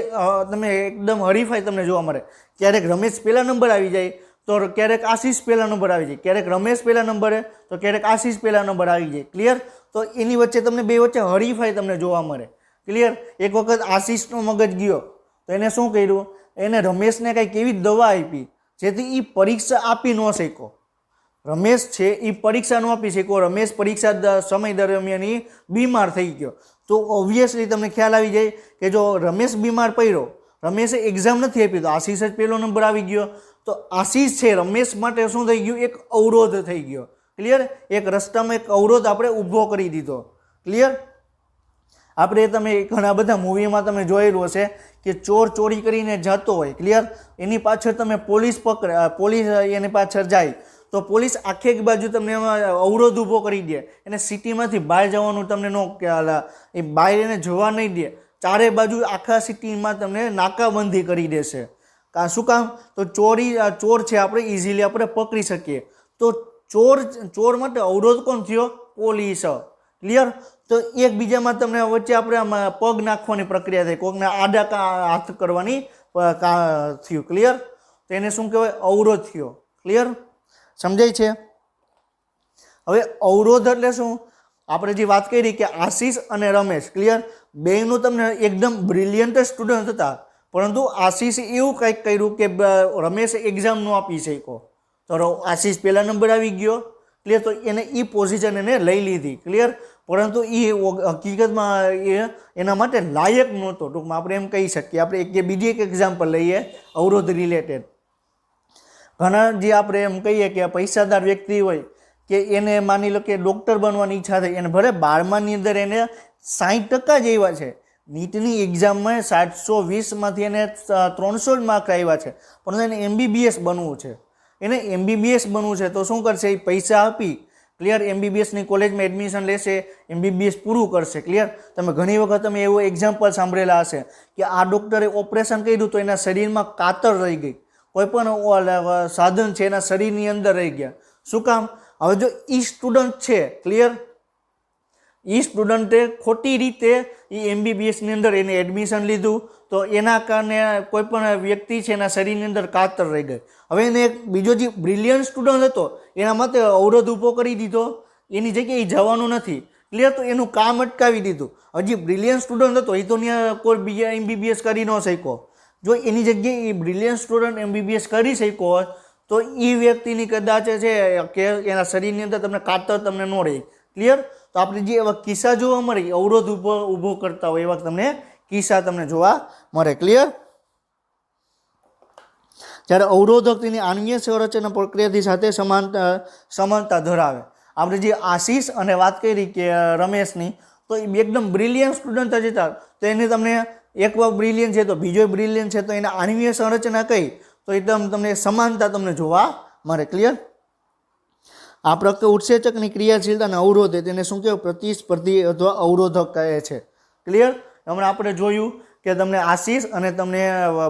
તમે એકદમ હરીફાઈ તમને જોવા મળે. ક્યારેક રમેશ પહેલા નંબર આવી જાય તો ક્યારેક આશીષ પહેલા નંબર આવી જાય, ક્યારેક રમેશ પહેલા નંબરે તો ક્યારેક આશીષ પહેલા નંબર આવી જાય. ક્લિયર? તો એની વચ્ચે તમને બે વચ્ચે હરીફાઈ તમને જોવા મળે. ક્લિયર? એક વખત આશીષનો મગજ ગયો તો એને શું કર્યું? એને રમેશને કંઈક એવી દવા આપી જેથી એ પરીક્ષા આપી ન શક્યો. રમેશ છે એ પરીક્ષા ન આપી શક્યો. રમેશ પરીક્ષા સમય દરમિયાન એ બીમાર થઈ ગયો. તો ઓબ્વિયસલી તમને ખ્યાલ આવી જાય કે જો રમેશ બીમાર પડ્યો, રમેશે એક્ઝામ નથી આપી તો આશીષ જ પહેલો નંબર આવી ગયો. તો આશીષ છે રમેશ માટે શું થઈ ગયું? એક અવરોધ થઈ ગયો. ક્લિયર? એક રસ્તામાં એક અવરોધ આપણે ઊભો કરી દીધો. ક્લિયર? આપણે તમે ઘણા બધા મૂવીમાં તમે જોયેલું હશે કે ચોર ચોરી કરીને જતો હોય. ક્લિયર? એની પાછળ તમે પોલીસ એની પાછળ જાય તો પોલીસ આખે એક બાજુ તમને એમાં અવરોધ ઊભો કરી દે. એને સિટીમાંથી બહાર જવાનું તમને એ બહાર એને જવા નહીં દે. ચારે બાજુ આખા સિટીમાં તમને નાકાબંધી કરી દેશે. શું કામ? તો ચોર છે આપણે ઇઝીલી આપણે પકડી શકીએ. તો ચોર માટે અવરોધ કોણ થયો? પોલીસ. ક્લિયર? તો એકબીજામાં તમને વચ્ચે આપણે પગ નાખવાની પ્રક્રિયા થઈ, કોઈકને આડા હાથ કરવાની થયું. ક્લિયર? તો એને શું કહેવાય? અવરોધ થયો. ક્લિયર? સમજાય છે? હવે અવરોધ એટલે શું? આપણે જે વાત કરી કે આશીષ અને રમેશ. ક્લિયર? બેયનું તમને એકદમ બ્રિલિયન્ટ સ્ટુડન્ટ હતા, પરંતુ આશીષે એવું કંઈક કર્યું કે રમેશ એક્ઝામ ન આપી શક્યો તો આશીષ પહેલા નંબર આવી ગયો. ક્લિયર? તો એને એ પોઝિશન એને લઈ લીધી. ક્લિયર? પરંતુ એ હકીકતમાં એના માટે લાયક નહોતો. ટૂંકમાં આપણે એમ કહી શકીએ. આપણે બીજી એક એક્ઝામ્પલ લઈએ અવરોધ રિલેટેડ. ઘણા જે આપણે એમ કહીએ કે પૈસાદાર વ્યક્તિ હોય કે એને માની લો કે ડૉક્ટર બનવાની ઈચ્છા થઈ, એને ભલે 12માની અંદર એને 60% જ આવ્યા છે, નીટની એક્ઝામમાં 720માંથી એને 300 જ માર્ક આવ્યા છે, પરંતુ એને MBBS બનવું છે, એને MBBS બનવું છે. તો શું કરશે? એ પૈસા આપી ક્લિયર MBBSની કોલેજમાં એડમિશન લેશે, MBBS પૂરું કરશે. ક્લિયર? તમે ઘણી વખત તમે એવો એક્ઝામ્પલ સાંભળેલા હશે કે આ ડૉક્ટરે ઓપરેશન કર્યું તો એના શરીરમાં કાતર રહી ગઈ, કોઈ પણ સાધન છે એના શરીરની અંદર રહી ગયા. શું કામ? હવે જો એ સ્ટુડન્ટ છે, ક્લિયર, એ સ્ટુડન્ટે ખોટી રીતે એ MBBSની અંદર એને એડમિશન લીધું તો એના કારણે કોઈ પણ વ્યક્તિ છે એના શરીરની અંદર કાતર રહી ગઈ. હવે એને એક બીજો જે બ્રિલિયન્ટ સ્ટુડન્ટ હતો એના માટે અવરોધ ઊભો કરી દીધો, એની જગ્યાએ જવાનું નથી. ક્લિયર? તો એનું કામ અટકાવી દીધું. હજી બ્રિલિયન્ટ સ્ટુડન્ટ હતો એ તો ત્યાં કોઈ બીજા MBBS કરી ન શક્યો. જો એની જગ્યાએ એ બ્રિલિયન્ટ સ્ટુડન્ટ MBBS કરી શક્યો હોત તો એ વ્યક્તિની કદાચ છે કે એના શરીરની અંદર તમને કાતર તમને ન રહે. ક્લિયર? તો આપણે જે એવા કિસ્સા જોવા મળે, અવરોધ ઊભો કરતા હોય એવા તમને કિસ્સા તમને જોવા મળે. ક્લિયર? જ્યારે અવરોધક તેની આણ્વીય સંરચના પ્રક્રિયાથી સાથે સમાનતા ધરાવે. આપણે જે આશીષ અને વાત કરી કે રમેશની, તો એ એકદમ બ્રિલિયન્ટ સ્ટુડન્ટ જ હતા, તો એને તમને એક બ્રિલિયન્ટ છે તો બીજો બ્રિલિયન્ટ છે, તો એના આણ્વીય સંરચના કઈ તો એકદમ તમને સમાનતા તમને જોવા મળે. ક્લિયર? આ પ્રક્રિયા ઉત્સેચકની ક્રિયાશીલતા અને અવરોધે તેને શું કહેવાય? પ્રતિસ્પર્ધી અથવા અવરોધક કહે છે. ક્લિયર? હમણાં આપણે જોયું કે તમને આશીષ અને તમને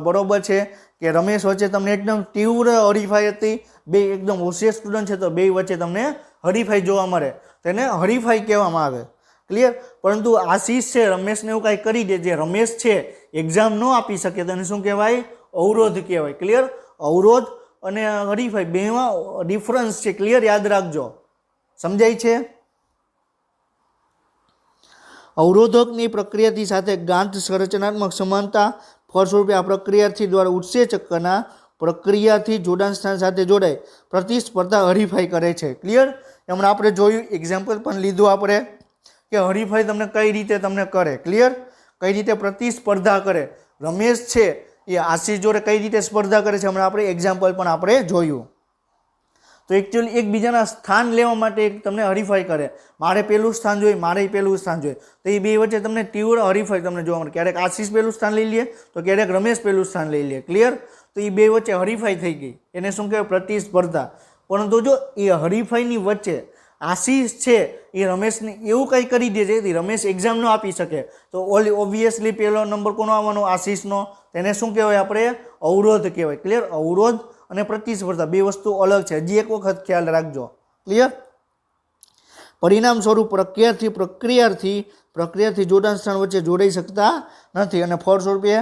બરોબર છે કે રમેશ વચ્ચે તમને એકદમ તીવ્ર હરીફાઈ હતી, બે એકદમ હોશિયાર સ્ટુડન્ટ છે તો બે વચ્ચે તમને હરીફાઈ જોવા મળે, તેને હરીફાઈ કહેવામાં આવે. ક્લિયર? પરંતુ આશીષ છે રમેશને એવું કાંઈ કરી દે, જે રમેશ છે એક્ઝામ ન આપી શકે તો એને શું કહેવાય? અવરોધ કહેવાય. ક્લિયર? અવરોધ અને હરીફાઈ બેમાં ડિફરન્સ છે. ક્લિયર? યાદ રાખજો. સમજાય છે? અવરોધકની પ્રક્રિયાથી સાથે ગાંઠ સંરચનાત્મક સમાનતા ફળસ્વરૂપે આ પ્રક્રિયાથી દ્વારા ઉત્સેચકના પ્રક્રિયાથી જોડાણ સ્થાન સાથે જોડાય પ્રતિસ્પર્ધા હરીફાઈ કરે છે. ક્લિયર? હમણાં આપણે જોયું એક્ઝામ્પલ પણ લીધું આપણે કે હરીફાઈ તમને કઈ રીતે તમને કરે. ક્લિયર? કઈ રીતે પ્રતિસ્પર્ધા કરે. રમેશ છે એ આશીષ જોડે કઈ રીતે સ્પર્ધા કરે છે, હમણાં આપણે એક્ઝામ્પલ પણ આપણે જોયું. તો એકચ્યુઅલી એકબીજાના સ્થાન લેવા માટે તમને હરીફાઈ કરે. મારે પહેલું સ્થાન જોઈએ, મારે પહેલું સ્થાન જોઈએ, તો એ બે વચ્ચે તમને તીવ્ર હરીફાઈ તમને જોવા મળે. ક્યારેક આશીષ પહેલું સ્થાન લઈ લે તો ક્યારેક રમેશ પહેલું સ્થાન લઈ લે. ક્લિયર? તો એ બે વચ્ચે હરીફાઈ થઈ ગઈ, એને શું કહેવાય? પ્રતિસ્પર્ધા. પરંતુ જો એ હરીફાઈની વચ્ચે આશીષ છે એ રમેશને એવું કંઈ કરી દે છે કે રમેશ એક્ઝામ ન આપી શકે, તો ઓબ્વિયસલી પહેલો નંબર કોનો આવવાનો? આશીષનો. તેને શું કહેવાય? આપણે અવરોધ કહેવાય. ક્લિયર? અવરોધ અને પ્રતિસ્પર્ધા બે વસ્તુ અલગ છે. હજી એક વખત ખ્યાલ રાખજો. ક્લિયર? પરિણામ સ્વરૂપ પ્રક્રિયાથી જોડાણ સ્થાન વચ્ચે જોડાઈ શકતા નથી અને ફળ સ્વરૂપે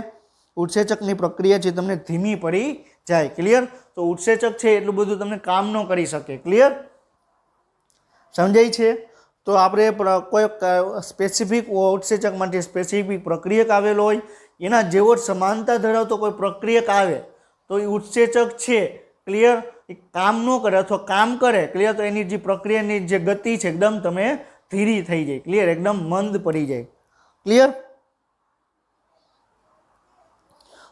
ઉત્સેચકની પ્રક્રિયા છે તમને ધીમી પડી જાય. ક્લિયર? તો ઉત્સેચક છે એટલું બધું તમને કામ ન કરી શકે. ક્લિયર? સમજાય છે? તો આપણે કોઈ સ્પેસિફિક ઉત્સેચક માટે સ્પેસિફિક પ્રક્રિયક આવેલો હોય, એના જેવો સમાનતા ધરાવતો કોઈ પ્રક્રિયક આવે તો એ ઉત્સેચક છે ક્લિયર એ કામ ન કરે અથવા કામ કરે ક્લિયર તો એની જે પ્રક્રિયાની જે ગતિ છે એકદમ તમે ધીરી થઈ જાય. ક્લિયર? એકદમ મંદ પડી જાય. ક્લિયર?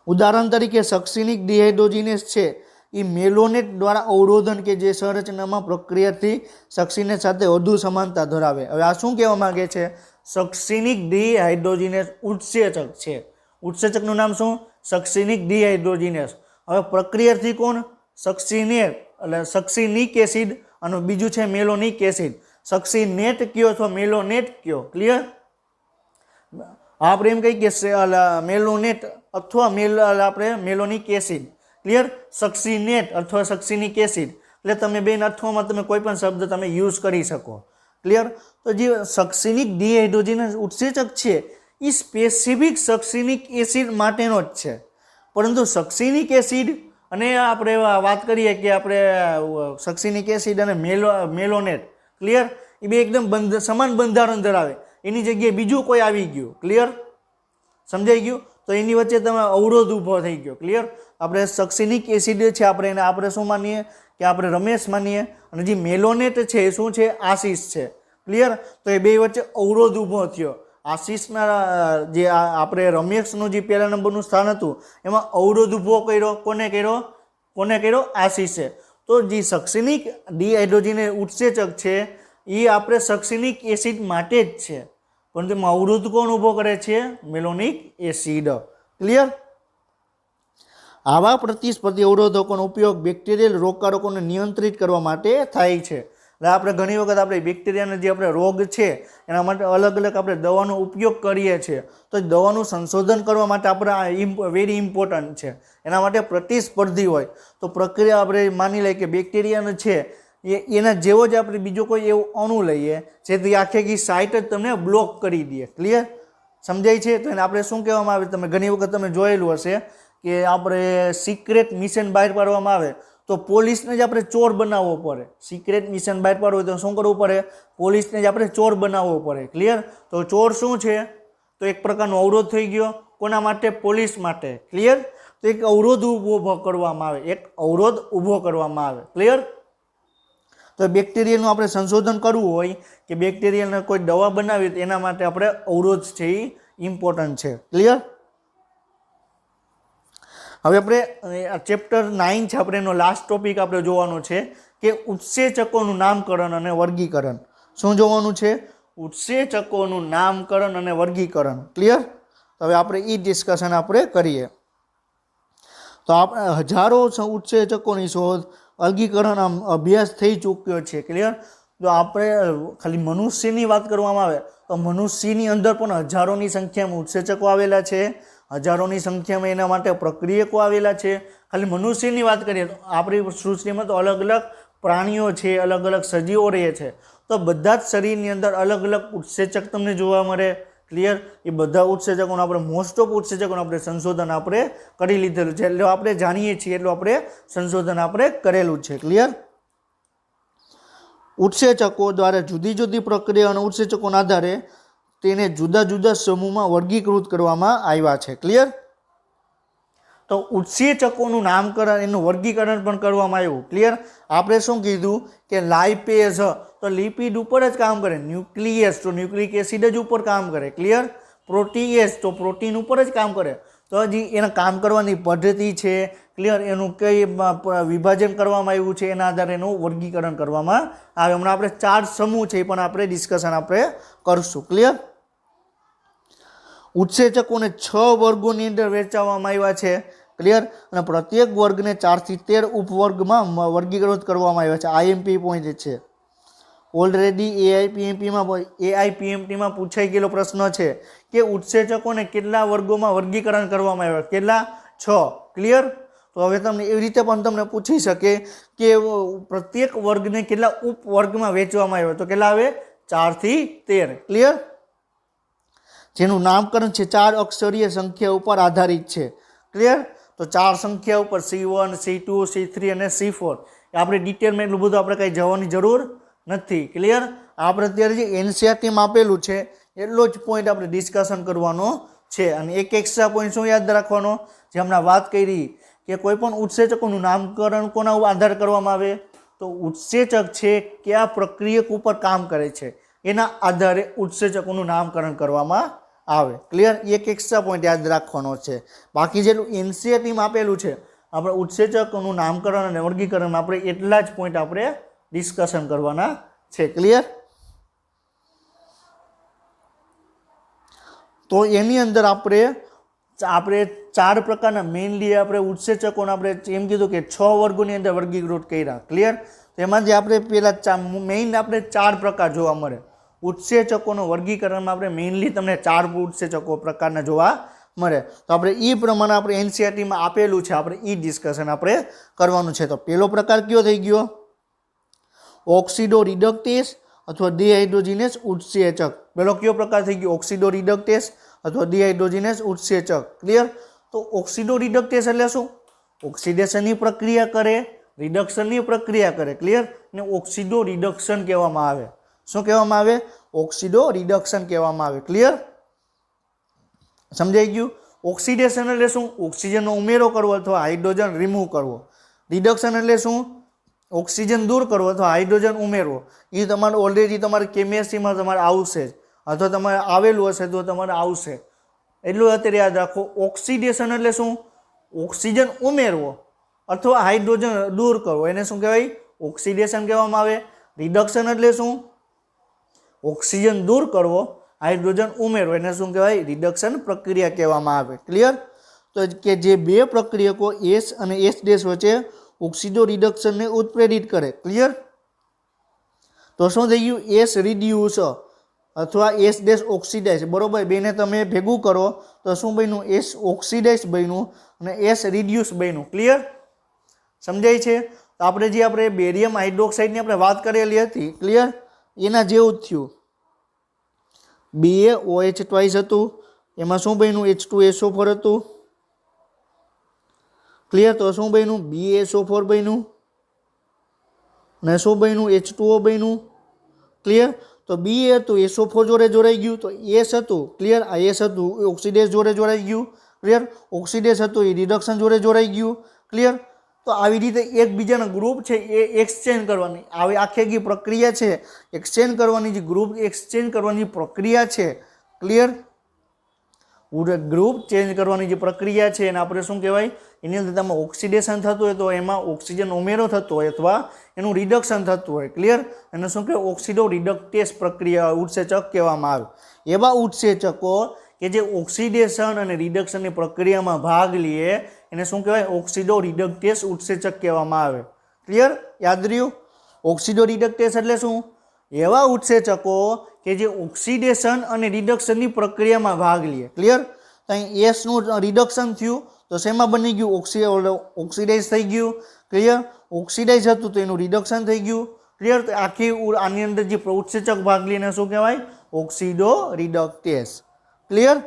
ઉદાહરણ તરીકે સક્સિનિક ડિહાઇડ્રોજિનેસ છે એ મેલોનેટ દ્વારા અવરોધન કે જે સંરચનામાં પ્રક્રિયાથી સક્સિનેટ સાથે વધુ સમાનતા ધરાવે. હવે આ શું કહેવા માંગે છે? સક્સિનિક ડિહાઇડ્રોજિનેસ ઉત્સેચક છે. ઉત્સેચકનું નામ શું? સક્સિનિક ડિહાઇડ્રોજિનેસ. હવે પ્રક્રિયાથી કોણ? સક્સિનેટ એટલે સક્સિનિક એસિડ અને બીજું છે મેલોનિક એસિડ. સક્સિનેટ કયો અથવા મેલોનેટ કયો. ક્લિયર? આપણે એમ કહીએ કે મેલોનેટ અથવા આપણે મેલોનિક એસિડ. ક્લિયર? સક્સિનેટ અથવા સક્સિનિક એસિડ એટલે તમે બે અર્થોમાં તમે કોઈ પણ શબ્દ તમે યુઝ કરી શકો. ક્લિયર? તો જે સક્સિનિક ડિહાઇડ્રોજિનેસ ઉત્સેચક છે એ સ્પેસિફિક સક્સિનિક એસિડ માટેનો જ છે. પરંતુ સક્સિનિક એસિડ અને આપણે વાત કરીએ કે આપણે સક્સિનિક એસિડ અને મેલોનેટ ક્લિયર એ બે એકદમ સમાન બંધારણ ધરાવે, એની જગ્યાએ બીજું કોઈ આવી ગયું. ક્લિયર? સમજાઈ ગયું? તો એની વચ્ચે તમે અવરોધ ઊભો થઈ ગયો. ક્લિયર? આપણે સક્સિનિક એસિડ છે આપણે એને શું માનીએ કે આપણે રમેશ માનીએ અને જે મેલોનેટ છે એ શું છે? આશીષ છે. ક્લિયર? તો એ બે વચ્ચે અવરોધ ઊભો થયો. આશીષના જે આપણે રમેશનું જે પહેલા નંબરનું સ્થાન હતું એમાં અવરોધ ઊભો કર્યો. કોને કર્યો? આશીષે. તો જે સક્સિનિક ડિહાઇડ્રોજિનેસ ઉત્સેચક છે એ આપણે સક્સિનિક એસિડ માટે જ છે. પરંતુ એમાં અવરોધ કોણ ઊભો કરે છે? મેલોનિક એસિડ. ક્લિયર? આવા પ્રતિસ્પર્ધી અવરોધકોનો ઉપયોગ બેક્ટેરિયલ રોગકારકોને નિયંત્રિત કરવા માટે થાય છે. એટલે આપણે ઘણી વખત આપણે બેક્ટેરિયાનો જે આપણે રોગ છે એના માટે અલગ અલગ આપણે દવાનો ઉપયોગ કરીએ છીએ. તો દવાનું સંશોધન કરવા માટે આપણે વેરી ઇમ્પોર્ટન્ટ છે. એના માટે પ્રતિસ્પર્ધી હોય તો પ્રક્રિયા આપણે માની લઈએ કે બેક્ટેરિયાનો છે એના જેવો જ આપણે બીજો કોઈ એવું અણુ લઈએ જેથી આખી સાઇટ જ તમને બ્લોક કરી દે. ક્લિયર? સમજાય છે? તો એને આપણે શું કહેવામાં આવે? તમે ઘણી વખત તમે જોયેલું હશે કે આપણે સિક્રેટ મિશન બહાર પાડવામાં આવે તો પોલીસને જ આપણે ચોર બનાવવો પડે. સિક્રેટ મિશન બહાર પાડવું હોય તો શું કરવું પડે? પોલીસને જ આપણે ચોર બનાવવો પડે. ક્લિયર? તો ચોર શું છે? તો એક પ્રકારનો અવરોધ થઈ ગયો. કોના માટે? પોલીસ માટે. ક્લિયર? તો એક અવરોધ ઊભો કરવામાં આવે, એક અવરોધ ઊભો કરવામાં આવે. ક્લિયર? તો બેક્ટેરિયાનું આપણે સંશોધન કરવું હોય કે બેક્ટેરિયાને કોઈ દવા બનાવી તો એના માટે આપણે અવરોધ છે એ ઇમ્પોર્ટન્ટ છે. ક્લિયર? હવે આપણે ચેપ્ટર 9 છે, આપણે એનો લાસ્ટ ટોપિક આપણે જોવાનો છે કે ઉત્સેચકોનું નામકરણ અને વર્ગીકરણ. શું જોવાનું છે? ઉત્સેચકોનું નામકરણ અને વર્ગીકરણ. ક્લિયર? હવે આપણે એ ડિસ્કશન આપણે કરીએ. તો આપણે હજારો ઉત્સેચકોની શોધ, વર્ગીકરણ અભ્યાસ થઈ ચૂક્યો છે. ક્લિયર? જો આપણે ખાલી મનુષ્યની વાત કરવામાં આવે તો મનુષ્યની અંદર પણ હજારોની સંખ્યામાં ઉત્સેચકો આવેલા છે, હજારોની સંખ્યામાં એના માટે પ્રક્રિયકો આવેલા છે. ખાલી મનુષ્યની વાત કરીએ તો આપણી સૃષ્ટિમાં તો અલગ અલગ પ્રાણીઓ છે, અલગ અલગ સજીવો રહે છે. તો બધા જ શરીરની અંદર અલગ અલગ ઉત્સેચક તમને જોવા મળે. ક્લિયર? એ બધા ઉત્સેચકોનું આપણે મોસ્ટ ઓફ ઉત્સેચકોનું આપણે સંશોધન આપણે કરી લીધેલું છે. એટલે આપણે જાણીએ છીએ એટલું આપણે સંશોધન આપણે કરેલું છે. ક્લિયર? ઉત્સેચકો દ્વારા જુદી જુદી પ્રક્રિયા અને ઉત્સેચકોના આધારે તેને જુદા જુદા સમૂહમાં વર્ગીકૃત કરવામાં આવ્યા છે. ક્લિયર? તો ઉત્સેચકોનું નામકરણ, એનું વર્ગીકરણ પણ કરવામાં આવ્યું. ક્લિયર? આપણે શું કીધું કે લાઇપેઝ તો લિપિડ ઉપર જ કામ કરે, ન્યુક્લિયસ તો ન્યુક્લિક એસિડ જ ઉપર કામ કરે. ક્લિયર? પ્રોટીએસ તો પ્રોટીન ઉપર જ કામ કરે. તો હજી એના કામ કરવાની પદ્ધતિ છે. ક્લિયર? એનું કઈ વિભાજન કરવામાં આવ્યું છે એના આધારે એનું વર્ગીકરણ કરવામાં આવે. હમણાં આપણે 4 સમૂહ છે એ પણ આપણે ડિસ્કશન આપણે કરશું. ક્લિયર? ઉત્સેચકોને 6 વર્ગોની અંદર વહેંચવામાં આવ્યા છે. ક્લિયર? અને પ્રત્યેક વર્ગને 4 થી 13 ઉપવર્ગમાં વર્ગીકૃત કરવામાં આવ્યા છે. આઈએમપી પોઈન્ટ છે. ઓલરેડી એઆઈપીએમટીમાં પૂછાઈ ગયેલો પ્રશ્ન છે કે ઉત્સેચકોને કેટલા વર્ગોમાં વર્ગીકરણ કરવામાં આવ્યા? કેટલા? 6. ક્લિયર? તો હવે તમને એવી રીતે પણ તમને પૂછી શકે કે પ્રત્યેક વર્ગને કેટલા ઉપવર્ગમાં વહેંચવામાં આવ્યો? તો કેટલા આવે? 4 થી 13. ક્લિયર? જેનું નામકરણ છે 4 અક્ષરીય સંખ્યા ઉપર આધારિત છે. ક્લિયર? તો 4 સંખ્યા ઉપર C1, C2, C3 અને C4 એ આપણે ડિટેલમાં એટલું બધું આપણે કંઈ જવાની જરૂર નથી. ક્લિયર? આપણે અત્યારે જે એનસીઆરટીમાં આપેલું છે એટલો જ પોઈન્ટ આપણે ડિસ્કશન કરવાનો છે. અને એક એક્સ્ટ્રા પોઈન્ટ શું યાદ રાખવાનો? જે હમણાં વાત કરી કે કોઈ પણ ઉત્સેચકોનું નામકરણ કોના આધાર કરવામાં આવે? તો ઉત્સેચક છે કયા પ્રક્રિયક ઉપર કામ કરે છે એના આધારે ઉત્સેચકોનું નામકરણ કરવામાં આવે. ક્લિયર? એક એક્સ્ટ્રા પોઈન્ટ યાદ રાખવાનો છે. બાકી જેટલું એનસીઆરટીમાં આપેલું છે આપણે ઉત્સેચકોનું નામકરણ અને વર્ગીકરણ આપણે એટલા જ પોઈન્ટ આપણે ડિસ્કશન કરવાના છે. ક્લિયર? તો એની અંદર આપણે 4 પ્રકારના મેઇનલી આપણે ઉત્સેચકોને આપણે એમ કીધું કે 6 વર્ગોની અંદર વર્ગીકૃત કર્યા. ક્લિયર? તેમાંથી આપણે પહેલા મેઇન આપણે 4 પ્રકાર જોવા મળે. ઉત્સેચકોનું વર્ગીકરણમાં આપણે મેઇનલી તમને 4 ઉત્સેચકો પ્રકારના જોવા મળે. તો આપણે એ પ્રમાણે આપણે એનસીઆરટીમાં આપેલું છે, આપણે એ ડિસ્કશન આપણે કરવાનું છે. તો પહેલો પ્રકાર કયો થઈ ગયો? ઓક્સિડો રિડક્ટેસ અથવા ડિહાઇડ્રોજિનેસ ઉત્સેચક. પહેલો કયો પ્રકાર થઈ ગયો? ઓક્સિડો રિડક્ટેસ અથવા ડિહાઇડ્રોજિનેસ ઉત્સેચક. ક્લિયર? તો ઓક્સિડો રિડક્ટેસ એટલે શું? ઓક્સિડેશનની પ્રક્રિયા કરે, રિડક્શનની પ્રક્રિયા કરે. ક્લિયર? ને ઓક્સિડો રિડક્શન કહેવામાં આવે. શું કહેવામાં આવે? ઓક્સિડો રિડક્શન કહેવામાં આવે. ક્લિયર? સમજાઈ ગયું? ઓક્સિડેશન એટલે શું? ઓક્સિજનનો ઉમેરો કરવો અથવા હાઇડ્રોજન રિમૂવ કરવો. રિડક્શન એટલે શું? ઓક્સિજન દૂર કરવો અથવા હાઇડ્રોજન ઉમેરવો. એ તમારે ઓલરેડી તમારે કેમેસ્ટ્રીમાં તમારે આવશે જ, અથવા તમારે આવેલું હશે તો તમારે આવશે. એટલું અત્યારે યાદ રાખો. ઓક્સિડેશન એટલે શું? ઓક્સિજન ઉમેરવો અથવા હાઇડ્રોજન દૂર કરવો, એને શું કહેવાય? ઓક્સિડેશન કહેવામાં આવે. રિડક્શન એટલે શું? ઓક્સિજન દૂર કરવો, હાઇડ્રોજન ઉમેરો એને શું કહેવાય? રિડક્શન પ્રક્રિયા કહેવામાં આવે. ક્લિયર? તો કે જે બે પ્રક્રિયકો એસ અને એસ ડેશ વચ્ચે ઓક્સિડો રિડક્શનને ઉત્પ્રેરિત કરે. ક્લિયર? તો શું થઈ ગયું? એસ રિડ્યુસ અથવા એસ ડેશ ઓક્સિડાઇઝ. બરોબર, બેને તમે ભેગું કરો તો શું બન્યું? એસ ઓક્સિડાઇઝ બન્યું અને એસ રિડ્યુસ બન્યું. ક્લિયર? સમજાય છે? તો આપણે બેરિયમ હાઇડ્રોક્સાઇડની આપણે વાત કરેલી હતી. ક્લિયર? એના જેવું જ થયું. BaOH ટ્વાઇસ હતું, એમાં શું બન્યું? H2SO4 હતું. ક્લિયર? તો શું બન્યું? BaSO4 બન્યું અને શું બન્યું? H2O બન્યું. ક્લિયર? તો Ba હતું SO4 જોડે જોડાઈ ગયું, તો એસ હતું. ક્લિયર? આ એસ હતું ઓક્સિડેઝ જોડે જોડાઈ ગયું. ક્લિયર? ઓક્સિડેઝ હતું એ રિડક્શન જોડે જોડાઈ ગયું. ક્લિયર? તો આવી રીતે એકબીજાના ગ્રુપ છે એ એક્સચેન્જ કરવાની આવી આખી પ્રક્રિયા છે. એક્સચેન્જ કરવાની જે ગ્રુપ એક્સચેન્જ કરવાની પ્રક્રિયા છે. ક્લિયર? ગ્રુપ ચેન્જ કરવાની જે પ્રક્રિયા છે એને આપણે શું કહેવાય? એની અંદર તમે ઓક્સિડેશન થતું હોય તો એમાં ઓક્સિજન ઉમેરો થતો હોય અથવા એનું રિડક્શન થતું હોય. ક્લિયર? એને શું કહેવાય? ઓક્સિડો રિડક્ટેસ પ્રક્રિયા ઉત્સેચક કહેવામાં આવે. એવા ઉત્સેચકો કે જે ઓક્સિડેશન અને રિડક્શનની પ્રક્રિયામાં ભાગ લે એને શું કહેવાય? ઓક્સિડો રિડક્ટેસ ઉત્સેચક કહેવામાં આવે. ક્લિયર? યાદ રહ્યું? ઓક્સિડો રિડક્ટેસ એટલે શું? એવા ઉત્સેચકો કે જે ઓક્સિડેશન અને રિડક્શનની પ્રક્રિયામાં ભાગ લે. ક્લિયર? તો અહીં એસનું રિડક્શન થયું તો શેમાં બની ગયું? ઓક્સિડાઇઝ થઈ ગયું. ક્લિયર? ઓક્સિડાઇઝ હતું તો એનું રિડક્શન થઈ ગયું. ક્લિયર? તો આખી આની અંદર જે ઉત્સેચક ભાગ લે એને શું કહેવાય? ઓક્સિડો રિડક્ટેસ. ક્લિયર?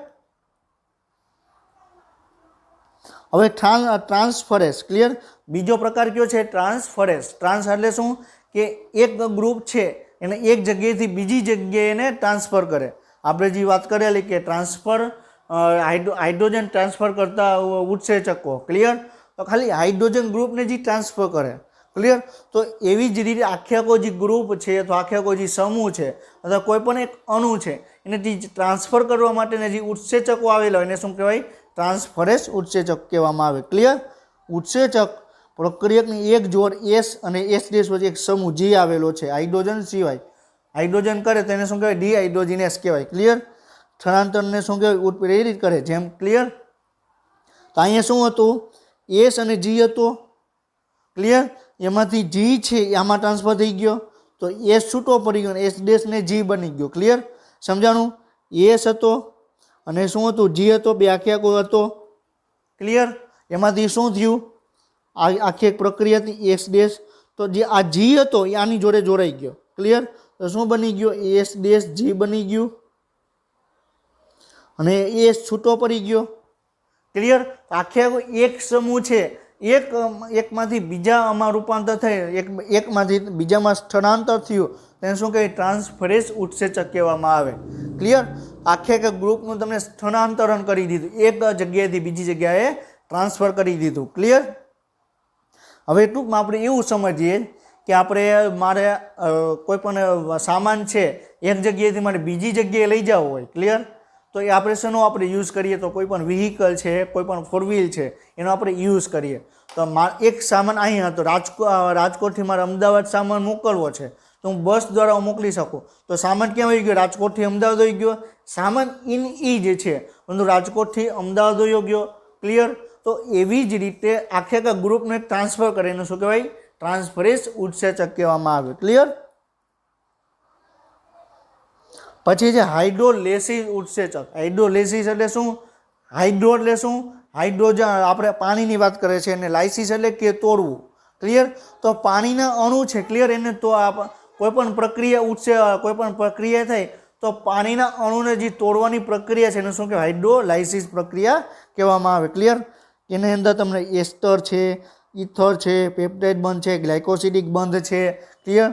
હવે ટ્રાન્સફરેસ. ક્લિયર? બીજો પ્રકાર કયો છે? ટ્રાન્સફરેસ. ટ્રાન્સ એટલે શું? કે એક ગ્રુપ છે એને એક જગ્યાએથી બીજી જગ્યાએ એને ટ્રાન્સફર કરે. આપણે જે વાત કરેલી કે ટ્રાન્સફર હાઇડ્રોજન ટ્રાન્સફર કરતા ઉત્સેચકો. ક્લિયર? તો ખાલી હાઇડ્રોજન ગ્રુપને જે ટ્રાન્સફર કરે. ક્લિયર? તો એવી જ રીતે આખો જે ગ્રુપ છે અથવા આખો જે સમૂહ છે અથવા કોઈ પણ એક અણુ છે એને જે ટ્રાન્સફર કરવા માટેના જે ઉત્સેચકો આવેલા હોય એને શું કહેવાય? ટ્રાન્સફરેસ ઉત્સેચક કહેવામાં આવે. ક્લિયર? ઉત્સેચક પ્રક્રિયકની એક જોડ એસ અને એસ ડેશ વચ્ચે એક સમૂહ જી આવેલો છે હાઇડ્રોજન સિવાય. હાઇડ્રોજન કરે તો એને શું કહેવાય? ડિહાઇડ્રોજિનેસ કહેવાય. ક્લિયર? સ્થળાંતરને શું કહેવાય? ઉત્પ્રેરિત કરે. જેમ ક્લિયર? તો અહીંયા શું હતું? એસ અને જી હતો. ક્લિયર? એમાંથી જી છે આમાં ટ્રાન્સફર થઈ ગયો તો એસ છૂટો પડી ગયો, એસ ડેશ ને જી બની ગયો. ક્લિયર? સમજાણું? એસ હતો અને શું હતું? જી હતો. બે આખો હતો. ક્લિયર? એમાંથી શું થયું? આખી એક પ્રક્રિયા હતી એસ ડેશ. તો જે આ જી હતો એ આની જોડે જોડાઈ ગયો. ક્લિયર? તો શું બની ગયો? એસ ડેશ જી બની ગયું અને એસ છૂટો પડી ગયો. ક્લિયર? આખે એક સમૂહ છે એકમાંથી બીજામાં રૂપાંતર થઈ એકમાંથી બીજામાં સ્થળાંતર થયું તેને શું કહેવાય? ટ્રાન્સફરેસ ઉત્સેચક કહેવામાં આવે. ક્લિયર? આખે ગ્રુપનું તમને સ્થળાંતરણ કરી દીધું, એક જગ્યાએથી બીજી જગ્યાએ ટ્રાન્સફર કરી દીધું. ક્લિયર? હવે ટૂંકમાં આપણે એવું સમજીએ કે મારે કોઈ પણ સામાન છે એક જગ્યાએથી મારે બીજી જગ્યાએ લઈ જવો હોય. ક્લિયર? તો એ આપણે યુઝ કરીએ તો કોઈ પણ વ્હીકલ છે, કોઈ પણ ફોર વ્હીલ છે એનો આપણે યુઝ કરીએ. તો એક સામાન અહીં હતો, રાજકોટથી મારે અમદાવાદ સામાન મોકલવો છે તો હું બસ દ્વારા મોકલી શકું. તો સામાન ક્યાં આવી ગયો? રાજકોટથી અમદાવાદ આવી ગયો. સામાન ઈ જ છે પરંતુ રાજકોટથી અમદાવાદ આવી ગયો. ક્લિયર? તો એવી જ રીતે આખે ગ્રુપને ટ્રાન્સફર કરે એને શું કહેવાય? ટ્રાન્સફરેસ ઉત્સેચક કહેવામાં આવે. ક્લિયર? પછી છે હાઇડ્રોલેસિસ ઉત્સેચક. હાઇડ્રોલેસિસ એટલે શું? હાઇડ્રો એટલે શું? હાઇડ્રોજન આપણે પાણીની વાત કરે છે અને લાઇસિસ એટલે કે તોડવું. ક્લિયર? તો પાણીના અણુ છે. ક્લિયર? એને તો કોઈ પણ પ્રક્રિયા થાય તો પાણીના અણુને જે તોડવાની પ્રક્રિયા છે એને શું કહેવાય? હાઇડ્રોલાઇસિસ પ્રક્રિયા કહેવામાં આવે. ક્લિયર? એની અંદર તમને એસ્ટર છે, ઇથર છે, પેપ્ટાઇડ બંધ છે, ગ્લાયકોસિડિક બંધ છે. ક્લિયર?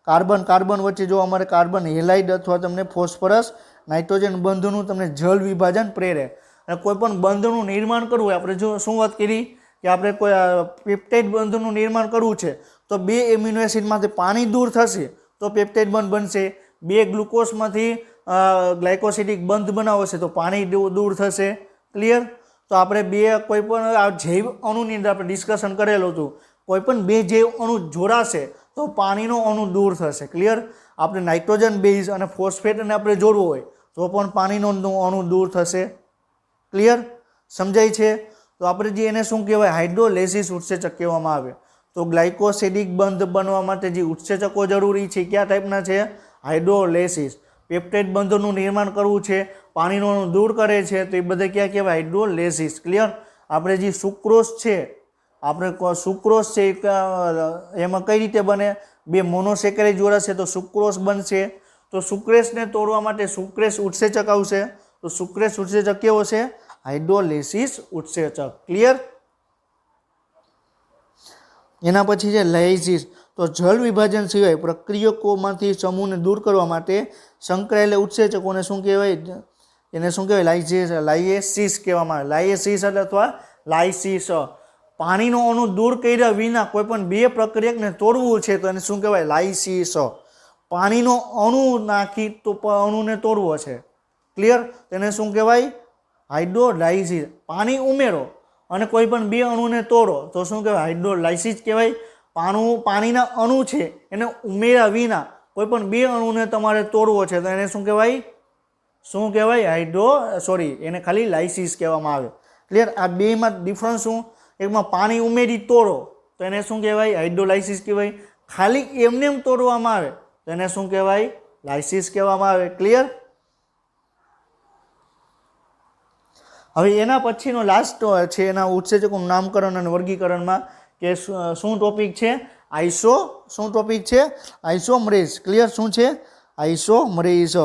કાર્બન વચ્ચે જો અમારે કાર્બન હેલાઇડ અથવા તમને ફોસ્ફરસ નાઇટ્રોજન બંધનું તમને જલ વિભાજન પ્રેરે અને કોઈ પણ બંધનું નિર્માણ કરવું હોય આપણે જો શું વાત કરી કે આપણે કોઈ પેપ્ટાઇડ બંધનું નિર્માણ કરવું છે તો 2 એમિનો એસિડમાંથી પાણી દૂર થશે તો પેપ્ટાઇડ બંધ બનશે. 2 ગ્લુકોઝમાંથી ગ્લાયકોસિડિક બંધ બનાવવો છે તો પાણી દૂર થશે. ક્લિયર? તો આપણે કોઈ પણ જૈવ અણુની અંદર આપણે ડિસ્કશન કરેલું હતું, કોઈ પણ 2 જૈવ અણુ જોડાશે તો પાણીનો અણુ દૂર થશે. ક્લિયર? આપણે નાઇટ્રોજન બેઝ અને ફોસ્ફેટને આપણે જોડવું હોય તો પણ પાણીનો અણુ દૂર થશે. ક્લિયર? સમજાય છે? તો આપણે જે એને શું કહેવાય, હાઇડ્રોલેસિસ ઉત્સેચક કહેવામાં આવે. તો ગ્લાયકોસિડિક બંધ બનવા માટે જે ઉત્સેચકો જરૂરી છે કયા ટાઈપના છે? હાઇડ્રોલેસિસ. પેપ્ટાઇડ બંધનું નિર્માણ કરવું છે, પાણીનો અણુ દૂર કરે છે, તો એ બધા ક્યાં કહેવાય? હાઇડ્રોલેસિસ. ક્લિયર? આપણે જે સુક્રોઝ છે, સુક્રોઝ છે એમાં કઈ રીતે બને? બે મોનોસેકેરાઇડ જોડાશે તો સુક્રોઝ બનશે. તો સુક્રેસને તોડવા માટે સુક્રેસ ઉત્સેચક આવશે. તો સુક્રેસ ઉત્સેચક કેવો છે? હાઇડ્રોલેસિસ ઉત્સેચક. ક્લિયર? એના પછી છે લાઇસિસ. તો જળ વિભાજન સિવાય પ્રક્રિયકોમાંથી સમૂહને દૂર કરવા માટે સંકળાયેલા ઉત્સેચકોને શું કહેવાય? એને શું કહેવાય? લાઇએસિસ કહેવામાં આવે. લાઇએસિસ અથવા લાઇસિસ. પાણીનો અણુ દૂર કર્યા વિના કોઈ પણ બે પ્રક્રિયકને તોડવું છે તો એને શું કહેવાય? લાઇસિસ. પાણીનો અણુ નાખી તો અણુને તોડવો છે. ક્લિયર? તેને શું કહેવાય? હાઇડ્રોલાઇસિસ. પાણી ઉમેરો અને કોઈ પણ બે અણુને તોડો તો શું કહેવાય? હાઇડ્રોલાઇસિસ કહેવાય. પાણીના અણુ છે એને ઉમેર્યા વિના કોઈ પણ બે અણુને તમારે તોડવો છે તો એને શું કહેવાય? શું કહેવાય? એને ખાલી લાઇસિસ કહેવામાં આવે. ક્લિયર? આ બેમાં ડિફરન્સ શું? એકમાં પાણી ઉમેરી તોડો તો એને શું કહેવાય? હાઇડ્રોલાઇસિસ કહેવાય. ખાલી એમને તોડવામાં આવે તો એને શું કહેવાય? લાઇસિસ કહેવામાં આવે. ક્લિયર? હવે એના પછીનો લાસ્ટ છે એના ઉત્સેચકોનું નામકરણ અને વર્ગીકરણમાં કે શું ટોપિક છે? શું ટોપિક છે? આઇસોમરેઝ. ક્લિયર? શું છે? આઇસોમરેઝ.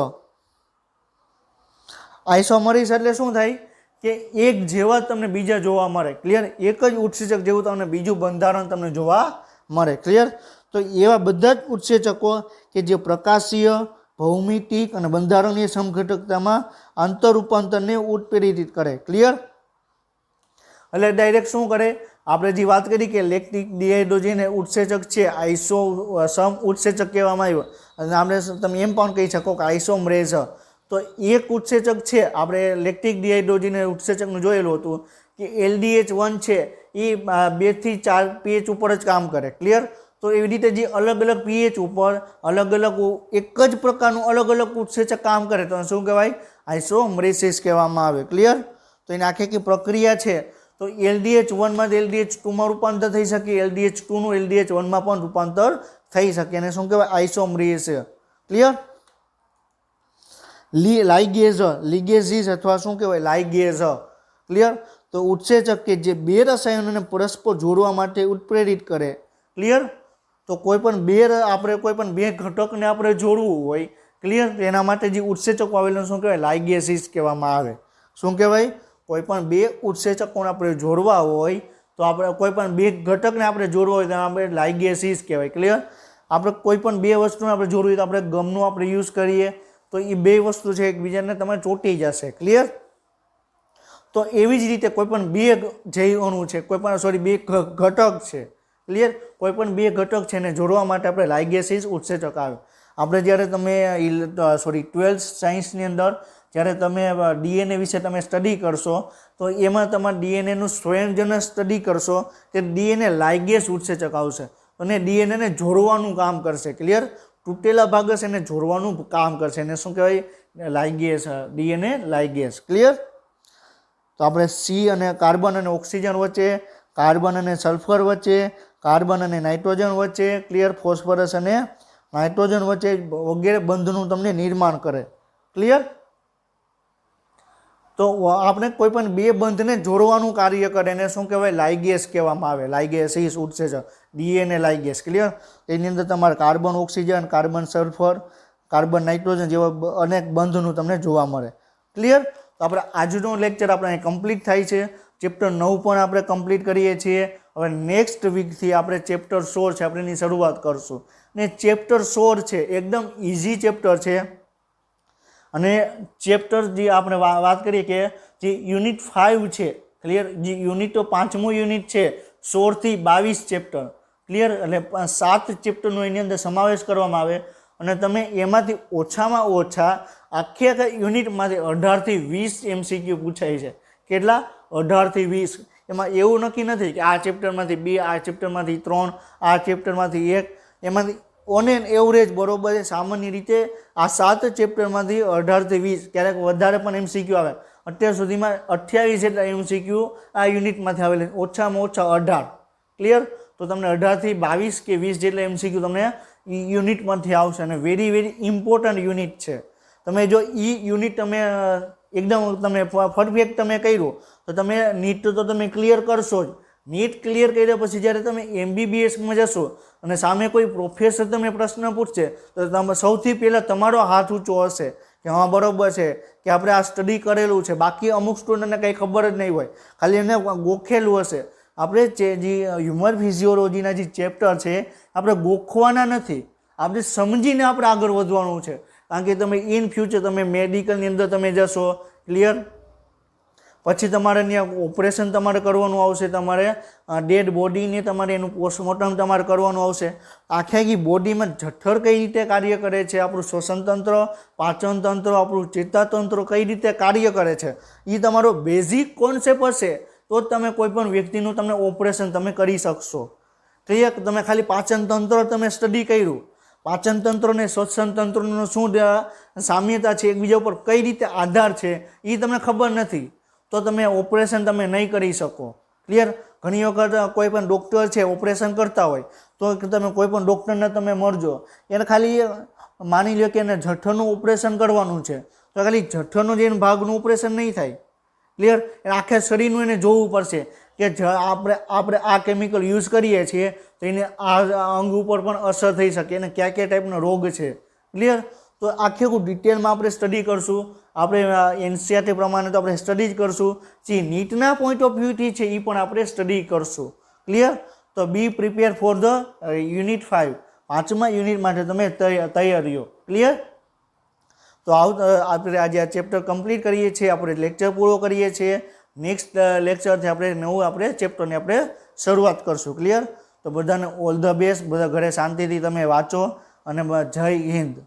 આઇસોમરેઝ એટલે શું થાય કે એક જેવા તમને બીજા જોવા મળે. ક્લિયર? એક જ ઉત્સેચક જેવું તમને બીજું બંધારણ તમને જોવા મળે. ક્લિયર? તો એવા બધા જ ઉત્સેચકો કે જે પ્રકાશીય, ભૌમિતિક અને બંધારણીય સમઘટકતામાં આંતરરૂપાંતરને ઉત્પ્રેરિત કરે. ક્લિયર? એટલે ડાયરેક્ટ શું કરે? આપણે જે વાત કરી કે લેક્ટિક ડિહાઇડ્રોજન ઉત્સેચક છે, સમ ઉત્સેચક કહેવામાં આવ્યો. અને આપણે તમે એમ પણ કહી શકો કે આઇસોમરેઝ. તો એક ઉત્સેચક છે, આપણે લેક્ટિક ડિહાઇડ્રોજન ઉત્સેચકનું જોયેલું હતું કે LDH1 છે એ 2 થી 4 pH ઉપર જ કામ કરે. ક્લિયર? તો એવી રીતે જે અલગ અલગ pH ઉપર અલગ અલગ એક જ પ્રકારનું અલગ અલગ ઉત્સેચક કામ કરે તો શું કહેવાય? આઇસોમરેસિસ કહેવામાં આવે. ક્લિયર? તો એની આખી પ્રક્રિયા છે. તો LDH1 LDH2 રૂપાંતર થઈ શકે, LDH2 નું LDH1 પણ રૂપાંતર થઈ શકે. એને શું કહેવાય? આઇસોમરેસ. ક્લિયર? લિગેઝિસ અથવા શું કહેવાય? લાઇગેઝ. ક્લિયર? તો ઉત્સેચક કે જે બે રસાયણોને પરસ્પર જોડવા માટે ઉત્પ્રેરિત કરે. ક્લિયર? તો કોઈ પણ બે ઘટકને આપણે જોડવું હોય. ક્લિયર? એના માટે જે ઉત્સેચકો આવેલું શું કહેવાય? લાઇગેઝિસ કહેવામાં આવે. શું કહેવાય? કોઈ પણ બે ઉત્સેચકોને આપણે જોડવા હોય તો આપણે કોઈ પણ બે ઘટકને આપણે જોડવા હોય તો આપણે લાઇગેઝિસ કહેવાય. ક્લિયર? આપણે કોઈ પણ બે વસ્તુને આપણે જોડવી હોય તો આપણે ગમનો આપણે યુઝ કરીએ તો એ બે વસ્તુ છે એકબીજાને તમે ચોંટી જશે. ક્લિયર? તો એવી જ રીતે કોઈ પણ બે જૈવ અણુ છે, બે ઘટક છે. ક્લિયર? કોઈ પણ બે ઘટક છે એને જોડવા માટે આપણે લાઇગેઝિસ ઉત્સેચક આવે. આપણે જ્યારે તમે 12th સાયન્સની અંદર જ્યારે તમે DNA વિશે તમે સ્ટડી કરશો તો એમાં તમારે DNAનું સંયોજન સ્ટડી કરશો તે DNA લાઇગેઝ ઉત્સેચક આવશે અને DNAને જોડવાનું કામ કરશે. ક્લિયર? તૂટેલા ભાગ છે એને જોડવાનું કામ કરશે. એને શું કહેવાય? લાઇગેઝ. DNA ligase. ક્લિયર? તો આપણે C અને કાર્બન અને ઓક્સિજન વચ્ચે, કાર્બન અને સલ્ફર વચ્ચે, કાર્બન અને નાઇટ્રોજન વચ્ચે, ક્લિયર, ફોસ્ફરસ અને નાઇટ્રોજન વચ્ચે વગેરે બંધનું તમને નિર્માણ કરે. ક્લિયર? તો આપણે કોઈ પણ બે બંધને જોડવાનું કાર્ય કરે એને શું કહેવાય? લાઇગેઝ કહેવામાં આવે. લાઇગેઝિસ ઉત્સેચક, DNA લાઇગેઝ. ક્લિયર? તેની અંદર તમારે carbon oxygen, carbon sulphur, carbon nitrogen જેવા અનેક બંધનું તમને જોવા મળે. ક્લિયર? તો આપણે આજનો લેક્ચર આપણે કમ્પ્લીટ થાય છે. ચેપ્ટર 9 પણ આપણે કમ્પ્લીટ કરીએ છીએ. હવે નેક્સ્ટ વીકથી આપણે ચેપ્ટર 16 છે આપણે એની શરૂઆત કરશું. ને ચેપ્ટર 16 છે એકદમ ઇઝી ચેપ્ટર છે. અને ચેપ્ટર જે આપણે વાત કરીએ કે જે યુનિટ 5 છે. ક્લિયર? જે યુનિટ 5મું યુનિટ છે 16 થી 22 ચેપ્ટર. ક્લિયર? એટલે 7 ચેપ્ટરનો એની અંદર સમાવેશ કરવામાં આવે અને તમે એમાંથી ઓછામાં ઓછા આખા યુનિટમાંથી 18 થી 20 MCQ પૂછાય છે. કેટલા? 18 થી 20. એમાં એવું નક્કી નથી કે આ ચેપ્ટરમાંથી 2, આ ચેપ્ટરમાંથી 3, આ ચેપ્ટરમાંથી 1. એમાંથી ઓન એન એવરેજ બરોબર છે સામાન્ય રીતે આ 7 ચેપ્ટરમાંથી 18 થી 20 ક્યારેક વધારે પણ એમસીક્યુ આવે. અત્યાર સુધીમાં 28 જેટલા એમસીક્યુ આ યુનિટમાંથી આવેલા, ઓછામાં ઓછા 18. ક્લિયર? તો તમને 18 થી 22 કે 20 જેટલા એમસીક્યુ તમને યુનિટમાંથી આવશે અને વેરી વેરી ઇમ્પોર્ટન્ટ યુનિટ છે. તમે જો યુનિટ તમે એકદમ તમે પરફેક્ટ તમે કર્યું તો તમે નીટ તો તમે ક્લિયર કરશો જ. નીટ ક્લિયર કર્યા પછી જ્યારે તમે એમબીબીએસમાં જશો અને સામે કોઈ પ્રોફેસર તમને પ્રશ્ન પૂછશે તો તમે સૌથી પહેલાં તમારો હાથ ઊંચો હશે કે હા બરોબર છે કે આપણે આ સ્ટડી કરેલું છે. બાકી અમુક સ્ટુડન્ટને કંઈ ખબર જ નહીં હોય, ખાલી એને ગોખેલું હશે. આપણે જે હ્યુમન ફિઝિયોલોજીના જે ચેપ્ટર છે આપણે ગોખવાના નથી, આપણે સમજીને આપણે આગળ વધવાનું છે. કારણ કે તમે ઇન ફ્યુચર તમે મેડિકલની અંદર તમે જશો. ક્લિયર? પછી તમારે ત્યાં ઓપરેશન તમારે કરવાનું આવશે, તમારે ડેડ બોડીને તમારે એનું પોસ્ટમોર્ટમ તમારે કરવાનું આવશે. આખી બોડીમાં જઠર કઈ રીતે કાર્ય કરે છે, આપણું શ્વસન તંત્ર, પાચન તંત્ર, આપણું ચેતાતંત્ર કઈ રીતે કાર્ય કરે છે, એ તમારો બેઝિક કોન્સેપ્ટ હશે તો જ તમે કોઈ પણ વ્યક્તિનું તમને ઓપરેશન તમે કરી શકશો. ક્લિયર? તમે ખાલી પાચન તંત્ર તમે સ્ટડી કર્યું, પાચન તંત્ર ને શ્વસન તંત્રનો શું સામ્યતા છે, એકબીજા ઉપર કઈ રીતે આધાર છે એ તમને ખબર નથી તો તમે ઓપરેશન તમે નહીં કરી શકો. ક્લિયર? ઘણી વખત કોઈ પણ ડૉક્ટર છે ઓપરેશન કરતા હોય તો તમે કોઈ પણ ડૉક્ટરને તમે મળજો, એને ખાલી માની લો કે એને જઠરનું ઓપરેશન કરવાનું છે તો ખાલી જઠરનું જે ભાગનું ઓપરેશન નહીં થાય. ક્લિયર? આખા શરીરનું એને જોવું પડશે કે આપણે આ કેમિકલ યુઝ કરીએ છીએ તો એને આ અંગ ઉપર પણ અસર થઈ શકે, એને કયા કયા ટાઈપનો રોગ છે. ક્લિયર? તો આખી ડિટેલમાં આપણે સ્ટડી કરશું. આપણે એનસીઆરટી પ્રમાણે તો આપણે સ્ટડી જ કરશું, જે નીટના પોઈન્ટ ઓફ વ્યૂથી છે એ પણ આપણે સ્ટડી કરશું. ક્લિયર? તો be prepare for the unit 5, 5મા યુનિટ માટે તમે તૈયારીઓ. ક્લિયર? તો આપણે આજે આ ચેપ્ટર કમ્પ્લીટ કરીએ છીએ, આપણે લેક્ચર પૂરો કરીએ છીએ. નેક્સ્ટ લેક્ચરથી આપણે નવું આપણે ચેપ્ટરની આપણે શરૂઆત કરશું. ક્લિયર? તો બધાને ઓલ ધ બેસ્ટ, બધા ઘરે શાંતિથી તમે વાંચો અને જય હિન્દ.